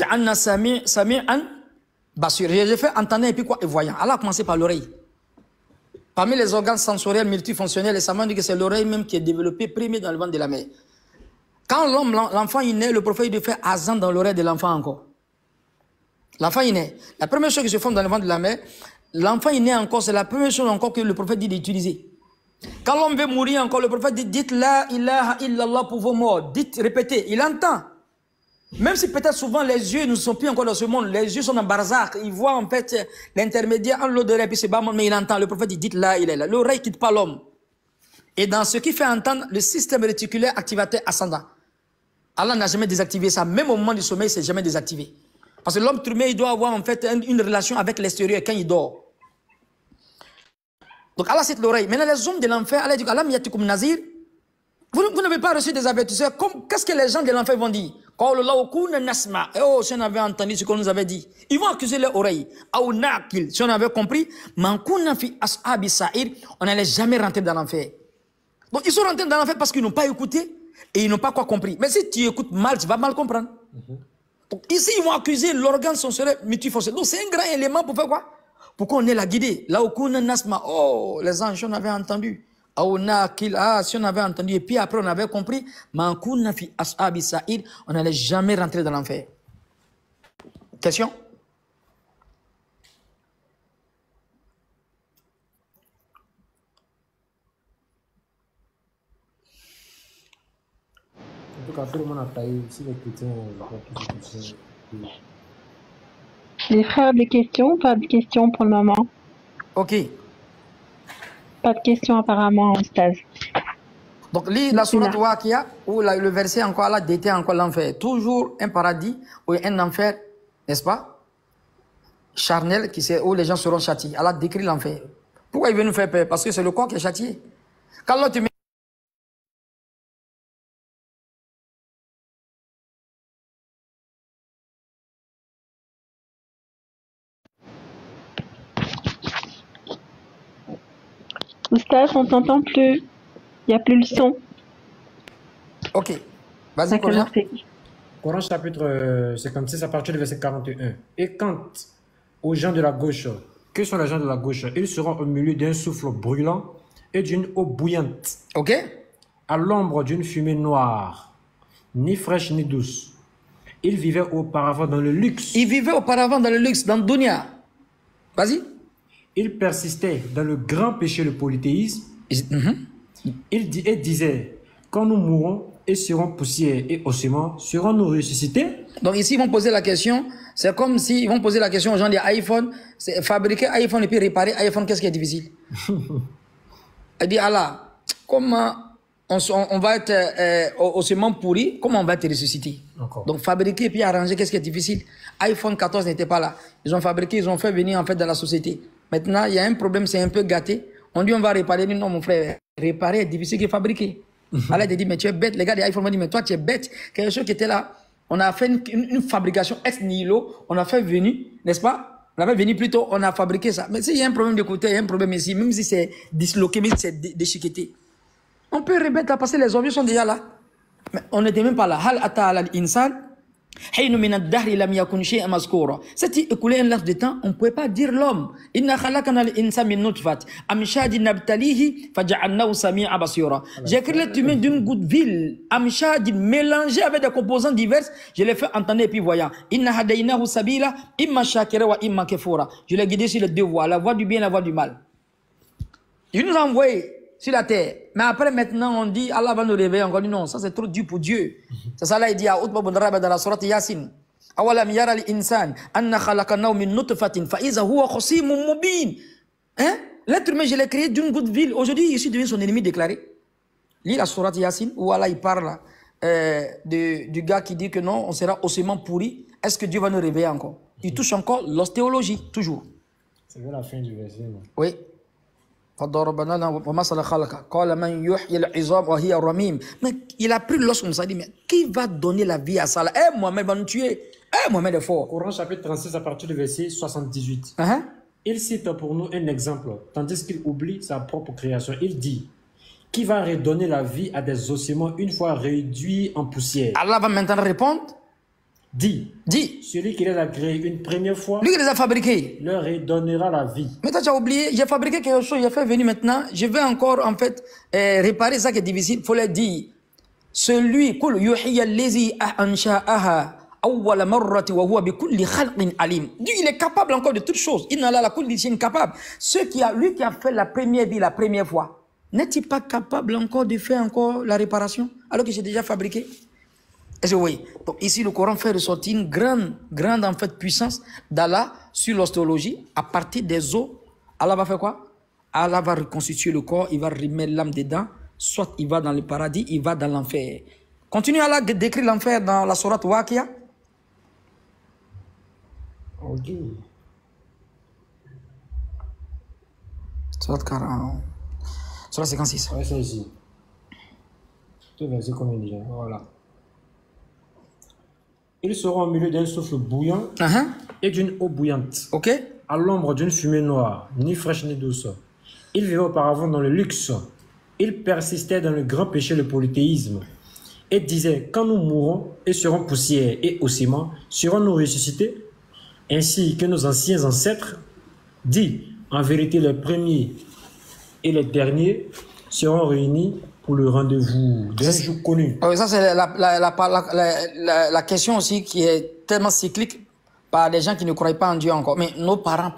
fait entendre et puis quoi? Et voyant. Allah a commencé par l'oreille. Parmi les organes sensoriels multifonctionnels, les savants disent que c'est l'oreille même qui est développée, primée dans le ventre de la mère. Quand l'enfant il naît, le prophète il fait azan dans l'oreille de l'enfant encore. L'enfant il naît. La première chose qui se forme dans le ventre de la mère, l'enfant il naît encore, c'est la première chose encore que le prophète dit d'utiliser. Quand l'homme veut mourir encore, le prophète dit, dites la ilaha illallah pour vos morts. Dites, répétez, il entend. Même si peut-être souvent les yeux ne sont plus encore dans ce monde, les yeux sont dans barzakh, il voit en fait l'intermédiaire en l'odeur et puis c'est bas, mais il entend. Le prophète dit, dites là, il est là. L'oreille quitte pas l'homme. Et dans ce qui fait entendre le système réticulaire activateur ascendant. Allah n'a jamais désactivé ça. Même au moment du sommeil, c'est jamais désactivé. Parce que l'homme humain, il doit avoir en fait une relation avec l'extérieur quand il dort. Donc Allah cite l'oreille. Maintenant les hommes de l'enfer, Allah dit, Allah miyatikum nazir. Vous n'avez pas reçu des avertisseurs. Qu'est-ce que les gens de l'enfer vont dire? Oh, si on avait entendu ce qu'on nous avait dit. Ils vont accuser leur oreille. Si on avait compris, on n'allait jamais rentrer dans l'enfer. Donc ils sont rentrés dans l'enfer parce qu'ils n'ont pas écouté et ils n'ont pas quoi compris. Mais si tu écoutes mal, tu vas mal comprendre. Donc ici, ils vont accuser l'organe sensoriel multifonctionnel. Donc c'est un grand élément pour faire quoi? Pour qu'on ait la guidée. Oh, les anges, on avait entendu. Si on avait entendu, et puis après on avait compris, on n'allait jamais rentrer dans l'enfer. Question? En tout cas, tout le monde a taillé. Si les chrétiens ont plus de questions. Les frères, des questions? Pas de questions pour le moment. Ok. Pas de questions apparemment, Ostaz. Donc, la sourate Waqiya, où le verset encore là détaille encore l'enfer. Toujours un paradis ou un enfer, n'est-ce pas? Charnel, où les gens seront châtiés. Allah décrit l'enfer. Pourquoi il veut nous faire peur? Parce que c'est le corps qui est châtié. Quand l'autre Oustaz, on t'entend plus. Il n'y a plus le son. Ok. Vas-y, Coran. Coran chapitre 56 à partir du verset 41. Et quant aux gens de la gauche, que sont les gens de la gauche? Ils seront au milieu d'un souffle brûlant et d'une eau bouillante. Ok. À l'ombre d'une fumée noire, ni fraîche ni douce. Ils vivaient auparavant dans le luxe. Ils vivaient auparavant dans le luxe, dans le dunya. Vas-y. Ils persistaient dans le grand péché, le polythéisme. Ils disaient, quand nous mourrons et serons poussière et ossements, serons-nous ressuscités? Donc ici, ils vont poser la question, c'est comme s'ils vont poser la question aux gens des iPhone, fabriquer iPhone et puis réparer iPhone, qu'est-ce qui est difficile? Elle dit, Allah, comment on va être ossements pourris, comment on va te ressusciter? Donc fabriquer et puis arranger, qu'est-ce qui est difficile? iPhone 14 n'était pas là. Ils ont fabriqué, ils ont fait venir en fait dans la société. Maintenant, il y a un problème, c'est un peu gâté. On dit on va réparer. Non, mon frère, réparer est difficile que fabriquer. Allah te dit, mais tu es bête. Les gars des iPhone m'ont dit, mais toi, tu es bête. Quelque chose qui était là. On a fait une fabrication ex nihilo. On a fait venir, n'est-ce pas? On avait venu plus tôt, on a fabriqué ça. Mais s'il y a un problème de côté, il y a un problème ici, même si c'est disloqué, même si c'est déchiqueté, on peut remettre là parce que les objets sont déjà là. Mais on n'était même pas là. Hal ata al insan haynu min ad-dahr lam yakun shay'an mazkura. C'est écoulé un laps de temps, on ne pouvait pas dire l'homme. Inna khalaqna al-insan min nutfat amshajin nabtalihi faja'alnahu sami'an basira. J'ai créé l'être humain d'une goutte vile, amshajin mélangée avec des composants divers, je l'ai fait entendre et puis voyant. Inna hadaynahu sabila imma shakira wa imma kafura. Je l'ai guidé sur les deux voies, la voie du bien et la voie du mal. Il nous a envoyé sur la terre. Mais après, maintenant, on dit, Allah va nous réveiller. On dit non, ça c'est trop dur pour Dieu. C'est ça là, il dit à Utba bin Rabi'a dans la sourate Yasin. Awalam yara al-insan anna khalaqnahu min nutfatin fa iza huwa khasimun mubin. Hein? L'être humain, je l'ai créé d'une goutte vile. Aujourd'hui, je suis devenu son ennemi déclaré. Lis la sourate Yasin où Allah il parle du gars qui dit que non, on sera ossément pourri. Est-ce que Dieu va nous réveiller encore? Il touche encore l'ostéologie, toujours. C'est vers la fin du verset. Non? Oui. Mais il a pris l'os comme ça, il dit, mais qui va donner la vie à ça là? Eh, Mohamed va nous tuer. Eh, Mohamed est fort. Coran chapitre 36 à partir du verset 78. Il cite pour nous un exemple, tandis qu'il oublie sa propre création. Il dit, qui va redonner la vie à des ossements une fois réduits en poussière? Allah va maintenant répondre. Dis, celui qui les a créés une première fois, lui qui les a fabriqués, leur redonnera la vie. Mais toi tu as oublié, j'ai fabriqué quelque chose, j'ai fait venir maintenant, je vais encore en fait réparer ça qui est difficile. Il faut le dire. Celui, Dieu il est capable encore de toutes choses. Il n'a la kulli shay'in capable. Lui qui a fait la première vie la première fois, n'est-il pas capable encore de faire encore la réparation alors que j'ai déjà fabriqué? Est-ce que vous voyez? Donc ici, le Coran fait ressortir une grande en fait puissance d'Allah sur l'ostéologie à partir des os. Allah va faire quoi? Allah va reconstituer le corps, il va remettre l'âme dedans, soit il va dans le paradis, il va dans l'enfer. Continue Allah de décrire l'enfer dans la sourate Waqiya. Ok. Sourate 40. Sourate 56. Ouais, c'est ici. Tout verset comme il dit. Voilà. Ils seront au milieu d'un souffle bouillant et d'une eau bouillante. Ok. À l'ombre d'une fumée noire, ni fraîche ni douce. Ils vivaient auparavant dans le luxe. Ils persistaient dans le grand péché, le polythéisme. Et disaient, quand nous mourrons et serons poussière et ossements, serons-nous ressuscités? Ainsi que nos anciens ancêtres, dit, en vérité, les premiers et les derniers seront réunis pour le rendez-vous d'un jour connu. Oui, ça c'est la question aussi qui est tellement cyclique par des gens qui ne croient pas en Dieu encore. Mais nos parents,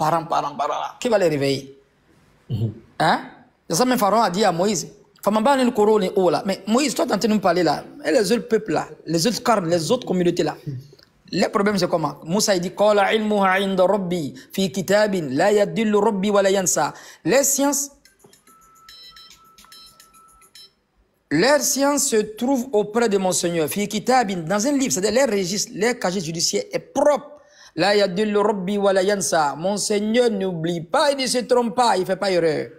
qui va les réveiller? Hein? C'est ça même Pharaon a dit à Moïse. Mais Moïse, toi tu es en train de nous parler là. Et les autres peuples là, les autres carnes, les autres communautés là. Les problèmes c'est comment? Moussa il dit les sciences. Leur science se trouve auprès de mon Seigneur. Dans un livre, c'est-à-dire leur registre, leur casier judiciaire est propre. Mon Seigneur n'oublie pas, il ne se trompe pas, il ne fait pas erreur.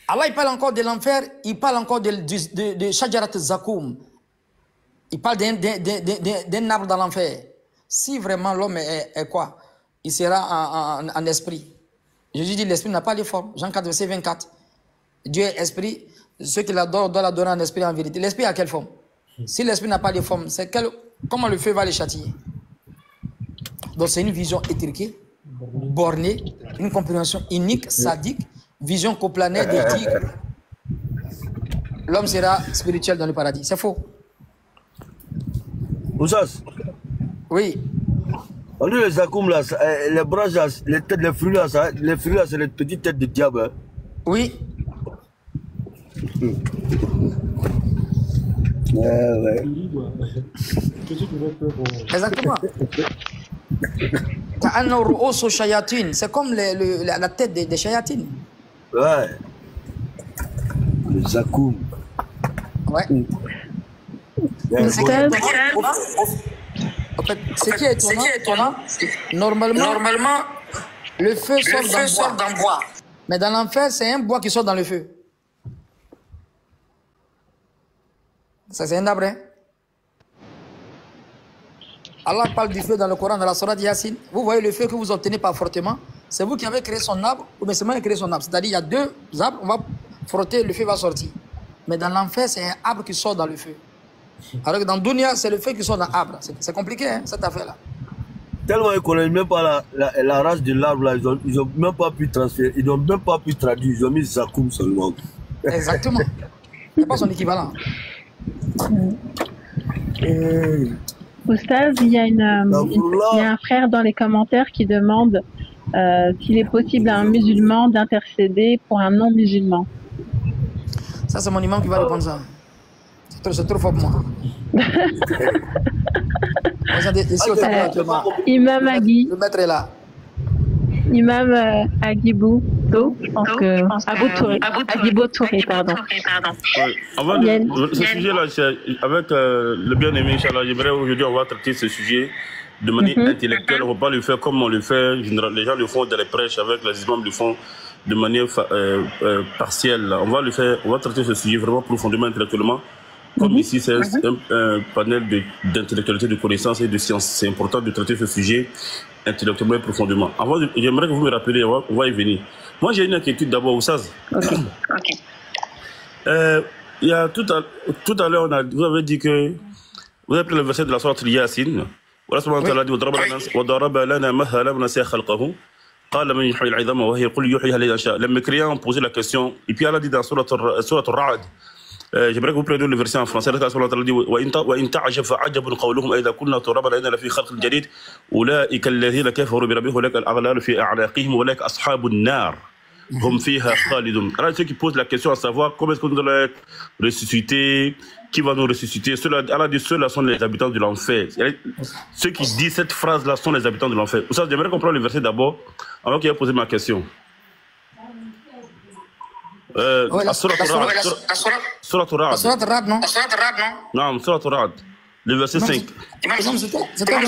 Allah, il parle encore de l'enfer, il parle encore de Shajarat Zakoum. Il parle d'un arbre dans l'enfer. Si vraiment l'homme est quoi? Il sera en esprit. Jésus dit l'esprit n'a pas de forme. Jean 4, verset 24. Dieu est esprit, ceux qui l'adorent doivent l'adorer en esprit et en vérité. L'esprit a quelle forme? Si l'esprit n'a pas de forme, comment le feu va les châtier? Donc c'est une vision étriquée, bornée, une compréhension unique, sadique, vision coplanaire des tigres. L'homme sera spirituel dans le paradis. C'est faux. Oussas, Oui. on dit les accoums là, les branches là, les têtes, les fruits là, c'est les petites têtes de diable. Hein. Oui. Ouais. Exactement. C'est comme la tête des shayatines. Ouais. Les accoums. Ouais. Ce qui est étonnant, normalement, le feu sort d'un bois. Mais dans l'enfer, c'est un bois qui sort dans le feu. Ça, c'est un arbre. Hein? Allah parle du feu dans le Coran, dans la Sourate Yassine. Vous voyez le feu que vous obtenez pas fortement. C'est vous qui avez créé son arbre, ou bien c'est moi qui ai créé son arbre. C'est-à-dire, il y a deux arbres, on va frotter, le feu va sortir. Mais dans l'enfer, c'est un arbre qui sort dans le feu. Alors que dans Dunya, c'est le feu qui sort dans l'arbre. C'est compliqué, hein, cette affaire-là. Tellement ils ne connaissent même pas la race de l'arbre, là, ils n'ont même pas pu transférer, ils n'ont même pas pu traduire, ils ont mis Zakoum seulement. Exactement. Il n'y a pas son équivalent. Oustaz, il y a un frère dans les commentaires qui demande s'il est possible à un musulman d'intercéder pour un non-musulman. Ça, c'est mon imam qui va répondre ça. C'est trop fort pour moi. Imam Agui. Le maître est là. Imam Agibou, je pense que Agibou Touré, pardon. Ouais. Avant ce sujet-là, avec le bien-aimé, Inch'Allah, j'aimerais aujourd'hui, on va traiter ce sujet de manière intellectuelle. On ne va pas le faire comme on le fait. Les gens le font dans les prêches, avec les imams le font de manière partielle. On va le faire, on va traiter ce sujet vraiment profondément intellectuellement. Comme ici, c'est un panel d'intellectualité, de connaissances et de sciences. C'est important de traiter ce sujet intellectuellement et profondément. Avant, j'aimerais que vous me rappeliez, on va y venir. Moi, j'ai une inquiétude d'abord, Oussaz. Il y a tout à l'heure, vous avez dit que vous avez pris le verset de la sourate Yassine. Les mécréants ont posé la question, et puis Allah dit dans sourate Ra'd. j'aimerais que vous preniez le verset en français. Allah dit وإن تعجب فعجب قولهم أإذا كنا ترابا إنا لفي خلق جديد أولئك الذين كفروا بربهم أولئك الأغلال في أعناقهم أولئك أصحاب النار هم فيها خالدون. Alors ceux qui posent la question à savoir comment est-ce qu'on doit être ressuscité, qui va nous ressusciter, Allah dit ceux-là sont les habitants de l'enfer. Ceux qui disent cette phrase-là sont les habitants de l'enfer. Ça, j'aimerais comprendre le verset d'abord avant qu'il ait posé ma question. Surat Ra'd, non? Non, Surat Ra'd, le verset 5. C'est toi qui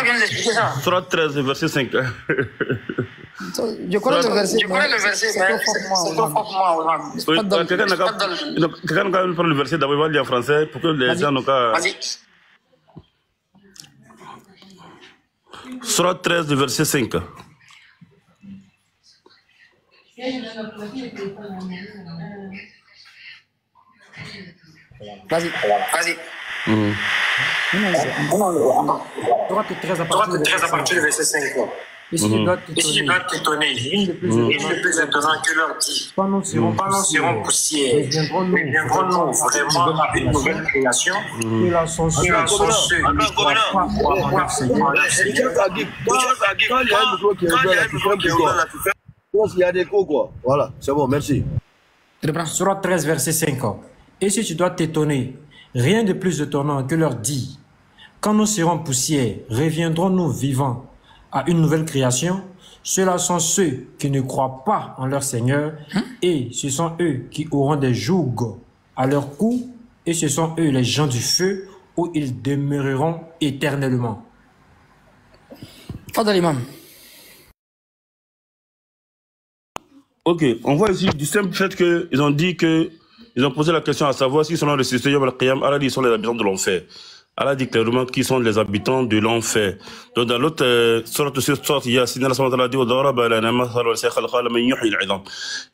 viens d'expliquer ça. Surat 13, verset 5. Je connais le verset, c'est trop fort pour moi. Quelqu'un n'a qu'à prendre le verset d'abord, il va le dire en français pour que les gens n'ont qu'à... Vas-y. Surat 13, verset 5. Vas-y. Surat 13 à partir du verset 5. Et si tu dois t'étonner, rien de plus étonnant que leur dit, pas nous serons poussières, mais viendrons-nous vraiment à une nouvelle création, et là sont ceux qui ne croient pas en leur Seigneur. Il y a des coups, quoi. Voilà, c'est bon, merci. Surat 13, verset 5. Et si tu dois t'étonner, rien de plus étonnant que leur dit, quand nous serons poussières, reviendrons-nous vivants à une nouvelle création? Ceux-là sont ceux qui ne croient pas en leur Seigneur, et ce sont eux qui auront des jougs à leur cou, et ce sont eux les gens du feu, où ils demeureront éternellement. Fadal Imam. Ok, on voit ici du simple fait qu'ils ont dit que, ils ont posé la question à savoir s'ils sont dans le système Yom al-Qiyam. Allah dit qu'ils sont les habitants de l'enfer. Allah dit clairement qu'ils sont les habitants de l'enfer. Donc dans l'autre sourate Yassine, Allah dit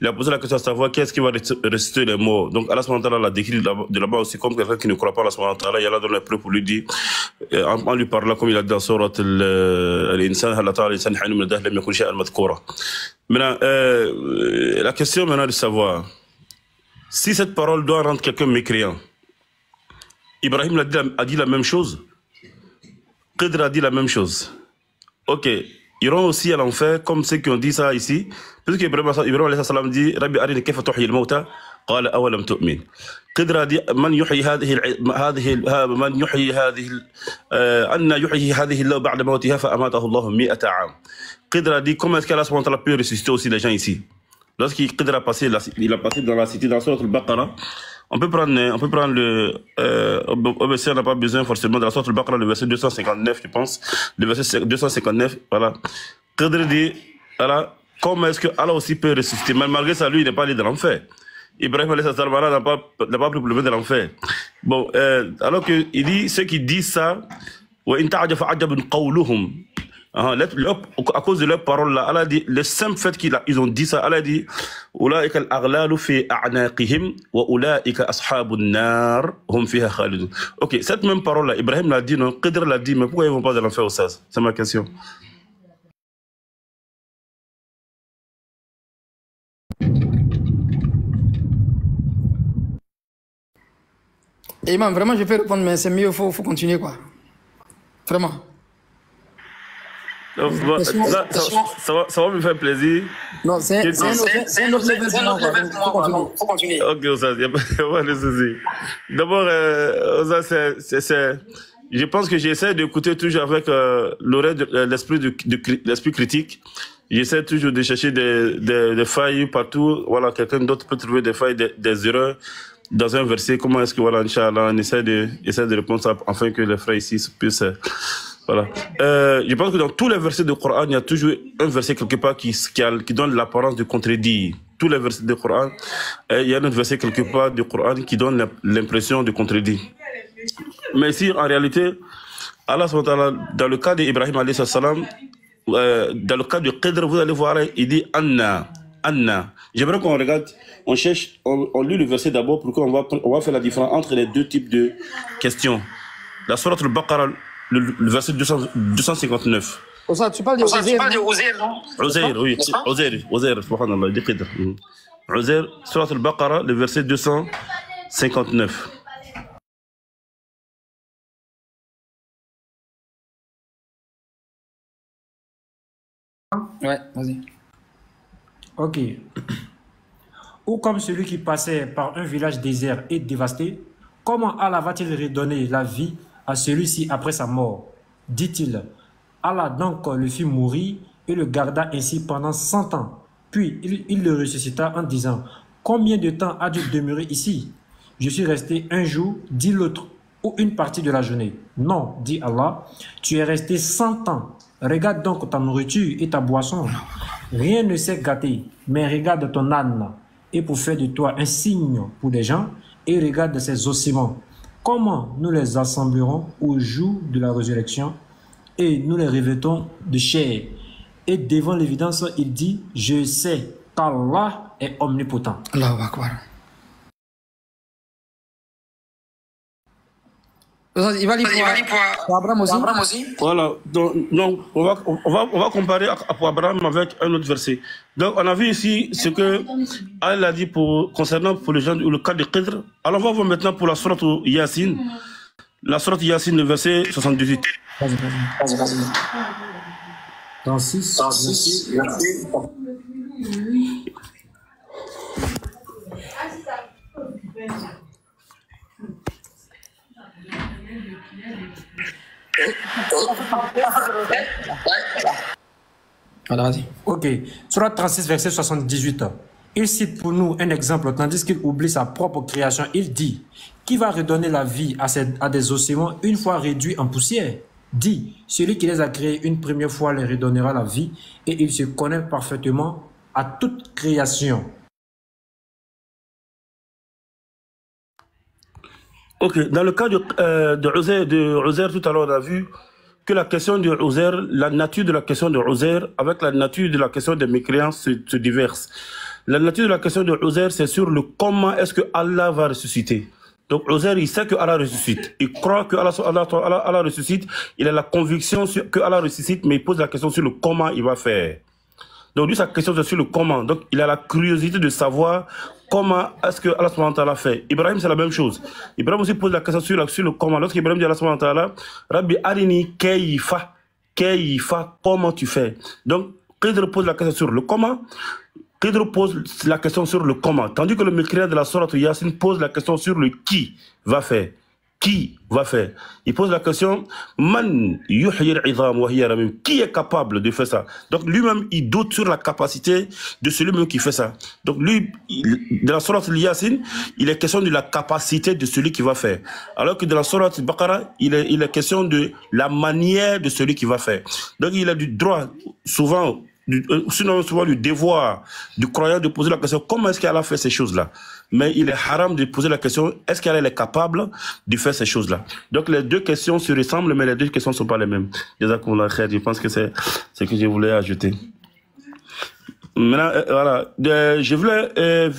il a posé la question à savoir qu'est-ce qui va ressusciter les morts. Donc Allah l'a décrit de là-bas aussi comme quelqu'un qui ne croit pas à Allah. Et Allah donne la preuve pour lui dire, en lui parlant comme il a dit dans sourate Al-Insan, maintenant, la question maintenant de savoir si cette parole doit rendre quelqu'un mécréant. Ibrahim a dit la même chose. Khidr a dit la même chose. Ok, ils iront aussi à l'enfer comme ceux qui ont dit ça ici. Puisque Ibrahim dit Rabbi arini kayfa tuhyi al-mawta qala awalam tu'min. Khidr a dit man yuhyi anna yuhyi hadhihi Allah ba'da mawtiha fa amatahu Allah 100 'am. Khidr a dit comment est-ce qu'Allah subhanahu wa ta'ala peut ressusciter aussi les gens ici. Lorsqu'il a passé dans la cité dans sourate al-Baqarah. On peut prendre le on n'a pas besoin forcément de la sourate al-Baqarah, le verset 259, je pense. Le verset 259, voilà. Khidr dit, voilà, comment est-ce que Allah aussi peut ressusciter? Mais malgré ça, lui, il n'est pas allé dans l'enfer. Ibrahim n'a pas pris le lever de l'enfer. Bon, alors qu'il dit, ceux qui disent ça, وإن تعجب فعجب قولهم. À cause de leurs paroles là, Allah dit, le simple fait qu'ils ont dit ça, Allah dit أولئك الأغلال في أعناقهم وأولئك أصحاب النار هم فيها خالدون. Ok, cette même parole là, Ibrahim l'a dit, non, Khidr l'a dit, mais pourquoi ils vont pas dans l'enfer au sas? C'est ma question. Et Imam, vraiment, je peux répondre, mais c'est mieux, il faut continuer, quoi. Vraiment. Ça va me faire plaisir. Non, c'est un autre level pour moi. Faut continuer. Ok, il n'y a pas de souci. D'abord, je pense que j'essaie d'écouter toujours avec l'oreille de l'esprit critique. J'essaie toujours de chercher des failles partout. Voilà, quelqu'un d'autre peut trouver des failles, des erreurs dans un verset. Comment est-ce que, voilà, Inch'Allah, on essaie de répondre ça afin que les frères ici puissent... Voilà. Je pense que dans tous les versets du Coran, il y a toujours un verset quelque part qui donne l'apparence de contredire. Tous les versets du Coran, il y a un verset quelque part du Coran qui donne l'impression de contredire. Mais ici, en réalité, Allah, dans le cas d'Ibrahim, dans le cas de Khidr, vous allez voir, il dit Anna. J'aimerais qu'on regarde, on cherche, on lit le verset d'abord pour qu'on va faire la différence entre les deux types de questions. La sourate al-Baqarah, le verset 259. Tu parles de Uzair, non? Uzair, oui. Uzair, subhanallah, dit Khidr. Uzair, sourate al-Baqarah, le verset 259. Ouais, vas-y. Ok. Ou comme celui qui passait par un village désert et dévasté, comment Allah va-t-il redonner la vie à celui-ci après sa mort? Dit-il. Allah donc le fit mourir et le garda ainsi pendant 100 ans. Puis il le ressuscita en disant, combien de temps as-tu demeuré ici? Je suis resté un jour, dit l'autre, ou une partie de la journée. Non, dit Allah, tu es resté 100 ans. Regarde donc ta nourriture et ta boisson. Rien ne s'est gâté, mais regarde ton âne, et pour faire de toi un signe pour les gens, et regarde ses ossements. Comment nous les assemblerons au jour de la résurrection, et nous les revêtons de chair. Et devant l'évidence, il dit, je sais qu'Allah est omnipotent. Allahu Akbar. Il va aller pour Abraham aussi. Voilà, donc on va comparer pour Abraham avec un autre verset. Donc on a vu ici ce que Allah a dit concernant pour les gens le cas de Khidr. Alors on va voir maintenant pour la sourate Yasin. La sourate Yasin, le verset 78. Vas-y. Dans 6. Voilà, vas-y. Ok. Surat 36, verset 78. Il cite pour nous un exemple, tandis qu'il oublie sa propre création. Il dit, qui va redonner la vie à des ossements une fois réduits en poussière? Dit, celui qui les a créés une première fois les redonnera la vie et il se connaît parfaitement à toute création. Ok, dans le cas de Uzair, tout à l'heure on a vu que la question de Uzair, la nature de la question de Uzair avec la nature de la question des mécréants se diverse. La nature de la question de Uzair, c'est sur le comment est-ce que Allah va ressusciter. Donc Uzair, il sait que Allah ressuscite. Il croit que Allah ressuscite. Il a la conviction que Allah ressuscite, mais il pose la question sur le comment il va faire. Donc lui, sa question c'est sur le comment. Donc il a la curiosité de savoir comment est-ce que Allah subhanahu wa ta'ala fait. Ibrahim, c'est la même chose. Ibrahim aussi pose la question sur le comment. Lorsqu'Ibrahim dit à Allah subhanahu wa ta'ala, Rabbi arini kayfa, comment tu fais. Donc Khidr pose la question sur le comment. Khidr pose la question sur le comment. Tandis que le mécréant de la sourate Yasin pose la question sur le qui va faire. Qui va faire? Il pose la question, Man yuhyir idham wa hiya ramim. Qui est capable de faire ça? Donc lui-même, il doute sur la capacité de celui-même qui fait ça. Donc lui, dans la sourate Yasin, il est question de la capacité de celui qui va faire. Alors que dans la sourate Baqarah, il est question de la manière de celui qui va faire. Donc il a du droit, souvent, sinon souvent le devoir du croyant de poser la question comment est-ce qu'Allah fait ces choses-là. Mais il est haram de poser la question est-ce qu'Allah est capable de faire ces choses-là. Donc les deux questions se ressemblent, mais les deux questions ne sont pas les mêmes. Je pense que c'est ce que je voulais ajouter. Maintenant, voilà, je voulais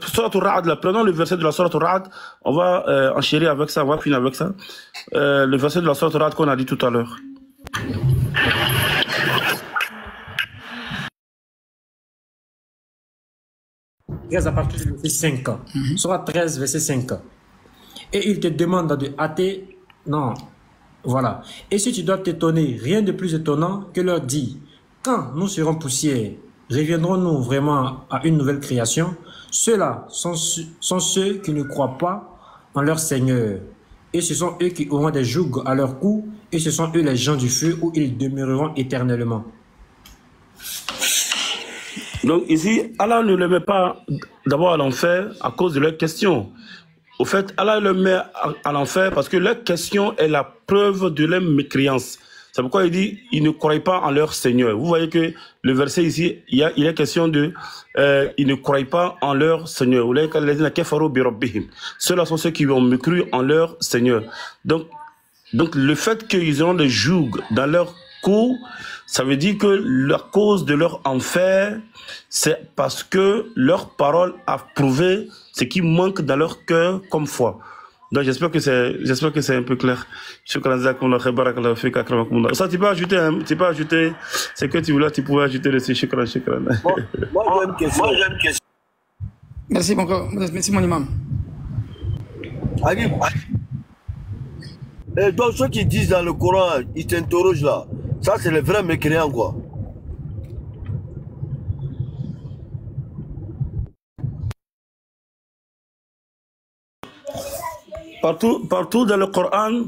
Sourate Al-Ra'd, prenons le verset de la Sourate Al-Ra'd, on va enchérir avec ça, on va finir avec ça. Le verset de la Sourate Al-Ra'd qu'on a dit tout à l'heure. À partir du verset 5. Sourate 13, verset 5. Et il te demande de hâter. Non. Voilà. Et si tu dois t'étonner, rien de plus étonnant que leur dire quand nous serons poussière, reviendrons-nous vraiment à une nouvelle création? Ceux-là sont ceux qui ne croient pas en leur Seigneur. Et ce sont eux qui auront des jougs à leur cou, et ce sont eux les gens du feu où ils demeureront éternellement. Donc ici, Allah ne le met pas d'abord à l'enfer à cause de leurs questions. Au fait, Allah le met à l'enfer parce que leur question est la preuve de leur mécréance. C'est pourquoi il dit, ils ne croient pas en leur Seigneur. Vous voyez que le verset ici, il est question de, ils ne croient pas en leur Seigneur. Ceux-là sont ceux qui ont mécru en leur Seigneur. Donc le fait qu'ils ont des jougs dans leur cou, ça veut dire que la cause de leur enfer, c'est parce que leur parole a prouvé ce qui manque dans leur cœur comme foi. Donc j'espère que c'est un peu clair. Ça tu peux ajouter, hein, tu peux ajouter ce que tu voulais, tu pouvais ajouter le shukran. Moi j'ai une question. Merci mon imam. Agib. Et donc ceux qui disent dans le Coran, ils t'interrogent là. Ça c'est les vrais mécréants quoi. Partout dans le Coran,